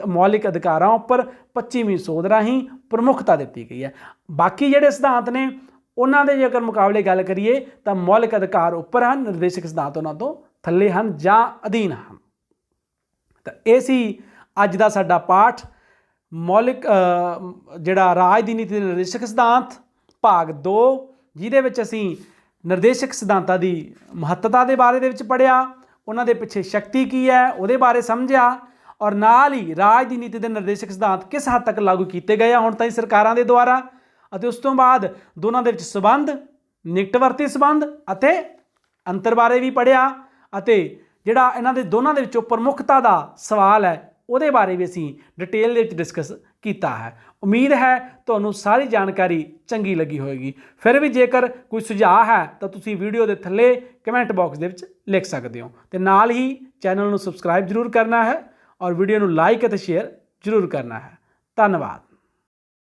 ਮੌਲਿਕ ਅਧਿਕਾਰਾਂ ਉੱਪਰ 25ਵੀਂ ਸੋਧ ਰਾਹੀਂ ਪ੍ਰਮੁੱਖਤਾ ਦਿੱਤੀ ਗਈ ਹੈ। ਬਾਕੀ ਜਿਹੜੇ ਸਿਧਾਂਤ ਨੇ ਉਹਨਾਂ ਦੇ ਜੇਕਰ ਮੁਕਾਬਲੇ ਗੱਲ ਕਰੀਏ ਤਾਂ ਮੌਲਿਕ ਅਧਿਕਾਰ ਉੱਪਰ ਹਨ, ਨਿਰਦੇਸ਼ਕ ਸਿਧਾਂਤ ਉਹਨਾਂ ਤੋਂ ਥੱਲੇ ਹਨ ਜਾਂ ਅਧੀਨ ਹਨ। ਤਾਂ ਇਹ ਸੀ ਅੱਜ ਦਾ ਸਾਡਾ ਪਾਠ, ਮੌਲਿਕ ਜਿਹੜਾ ਰਾਜ ਦੀ ਨੀਤੀ ਦੇ ਨਿਰਦੇਸ਼ਕ ਸਿਧਾਂਤ ਭਾਗ 2, ਜਿਹਦੇ ਵਿੱਚ ਅਸੀਂ ਨਿਰਦੇਸ਼ਕ ਸਿਧਾਂਤਾਂ ਦੀ ਮਹੱਤਤਾ ਦੇ ਬਾਰੇ ਦੇ ਵਿੱਚ ਪੜ੍ਹਿਆ, ਉਹਨਾਂ ਦੇ ਪਿੱਛੇ ਸ਼ਕਤੀ ਕੀ ਹੈ ਉਹਦੇ ਬਾਰੇ ਸਮਝਿਆ, ਔਰ ਨਾਲ ਹੀ ਰਾਜ ਦੀ ਨੀਤੀ ਦੇ ਨਿਰਦੇਸ਼ਕ ਸਿਧਾਂਤ ਕਿਸ ਹੱਦ ਤੱਕ ਲਾਗੂ ਕੀਤੇ ਗਏ ਆ ਹੁਣ ਤਾਈਂ ਸਰਕਾਰਾਂ ਦੇ ਦੁਆਰਾ, ਅਤੇ ਉਸ ਤੋਂ ਬਾਅਦ ਦੋਨਾਂ ਦੇ ਵਿੱਚ ਸੰਬੰਧ, ਨਿਕਟਵਰਤੀ ਸੰਬੰਧ ਅਤੇ ਅੰਤਰ ਬਾਰੇ ਵੀ ਪੜ੍ਹਿਆ, ਅਤੇ ਜਿਹੜਾ ਇਹਨਾਂ ਦੇ ਦੋਨਾਂ ਦੇ ਵਿੱਚੋਂ ਪ੍ਰਮੁੱਖਤਾ ਦਾ ਸਵਾਲ ਹੈ ਉਹਦੇ ਬਾਰੇ ਵੀ ਅਸੀਂ ਡਿਟੇਲ ਦੇ ਵਿੱਚ ਡਿਸਕਸ ਕੀਤਾ ਹੈ। ਉਮੀਦ ਹੈ ਤੁਹਾਨੂੰ ਸਾਰੀ ਜਾਣਕਾਰੀ ਚੰਗੀ ਲੱਗੀ ਹੋਵੇਗੀ। ਫਿਰ ਵੀ ਜੇਕਰ ਕੋਈ ਸੁਝਾਅ ਹੈ ਤਾਂ ਤੁਸੀਂ ਵੀਡੀਓ ਦੇ ਥੱਲੇ ਕਮੈਂਟ ਬਾਕਸ ਦੇ ਵਿੱਚ ਲਿਖ ਸਕਦੇ ਹੋ ਤੇ ਨਾਲ ਹੀ ਚੈਨਲ ਨੂੰ ਸਬਸਕ੍ਰਾਈਬ ਜ਼ਰੂਰ ਕਰਨਾ ਹੈ ਔਰ ਵੀਡੀਓ ਨੂੰ ਲਾਈਕ ਅਤੇ ਸ਼ੇਅਰ ਜ਼ਰੂਰ ਕਰਨਾ ਹੈ। ਧੰਨਵਾਦ।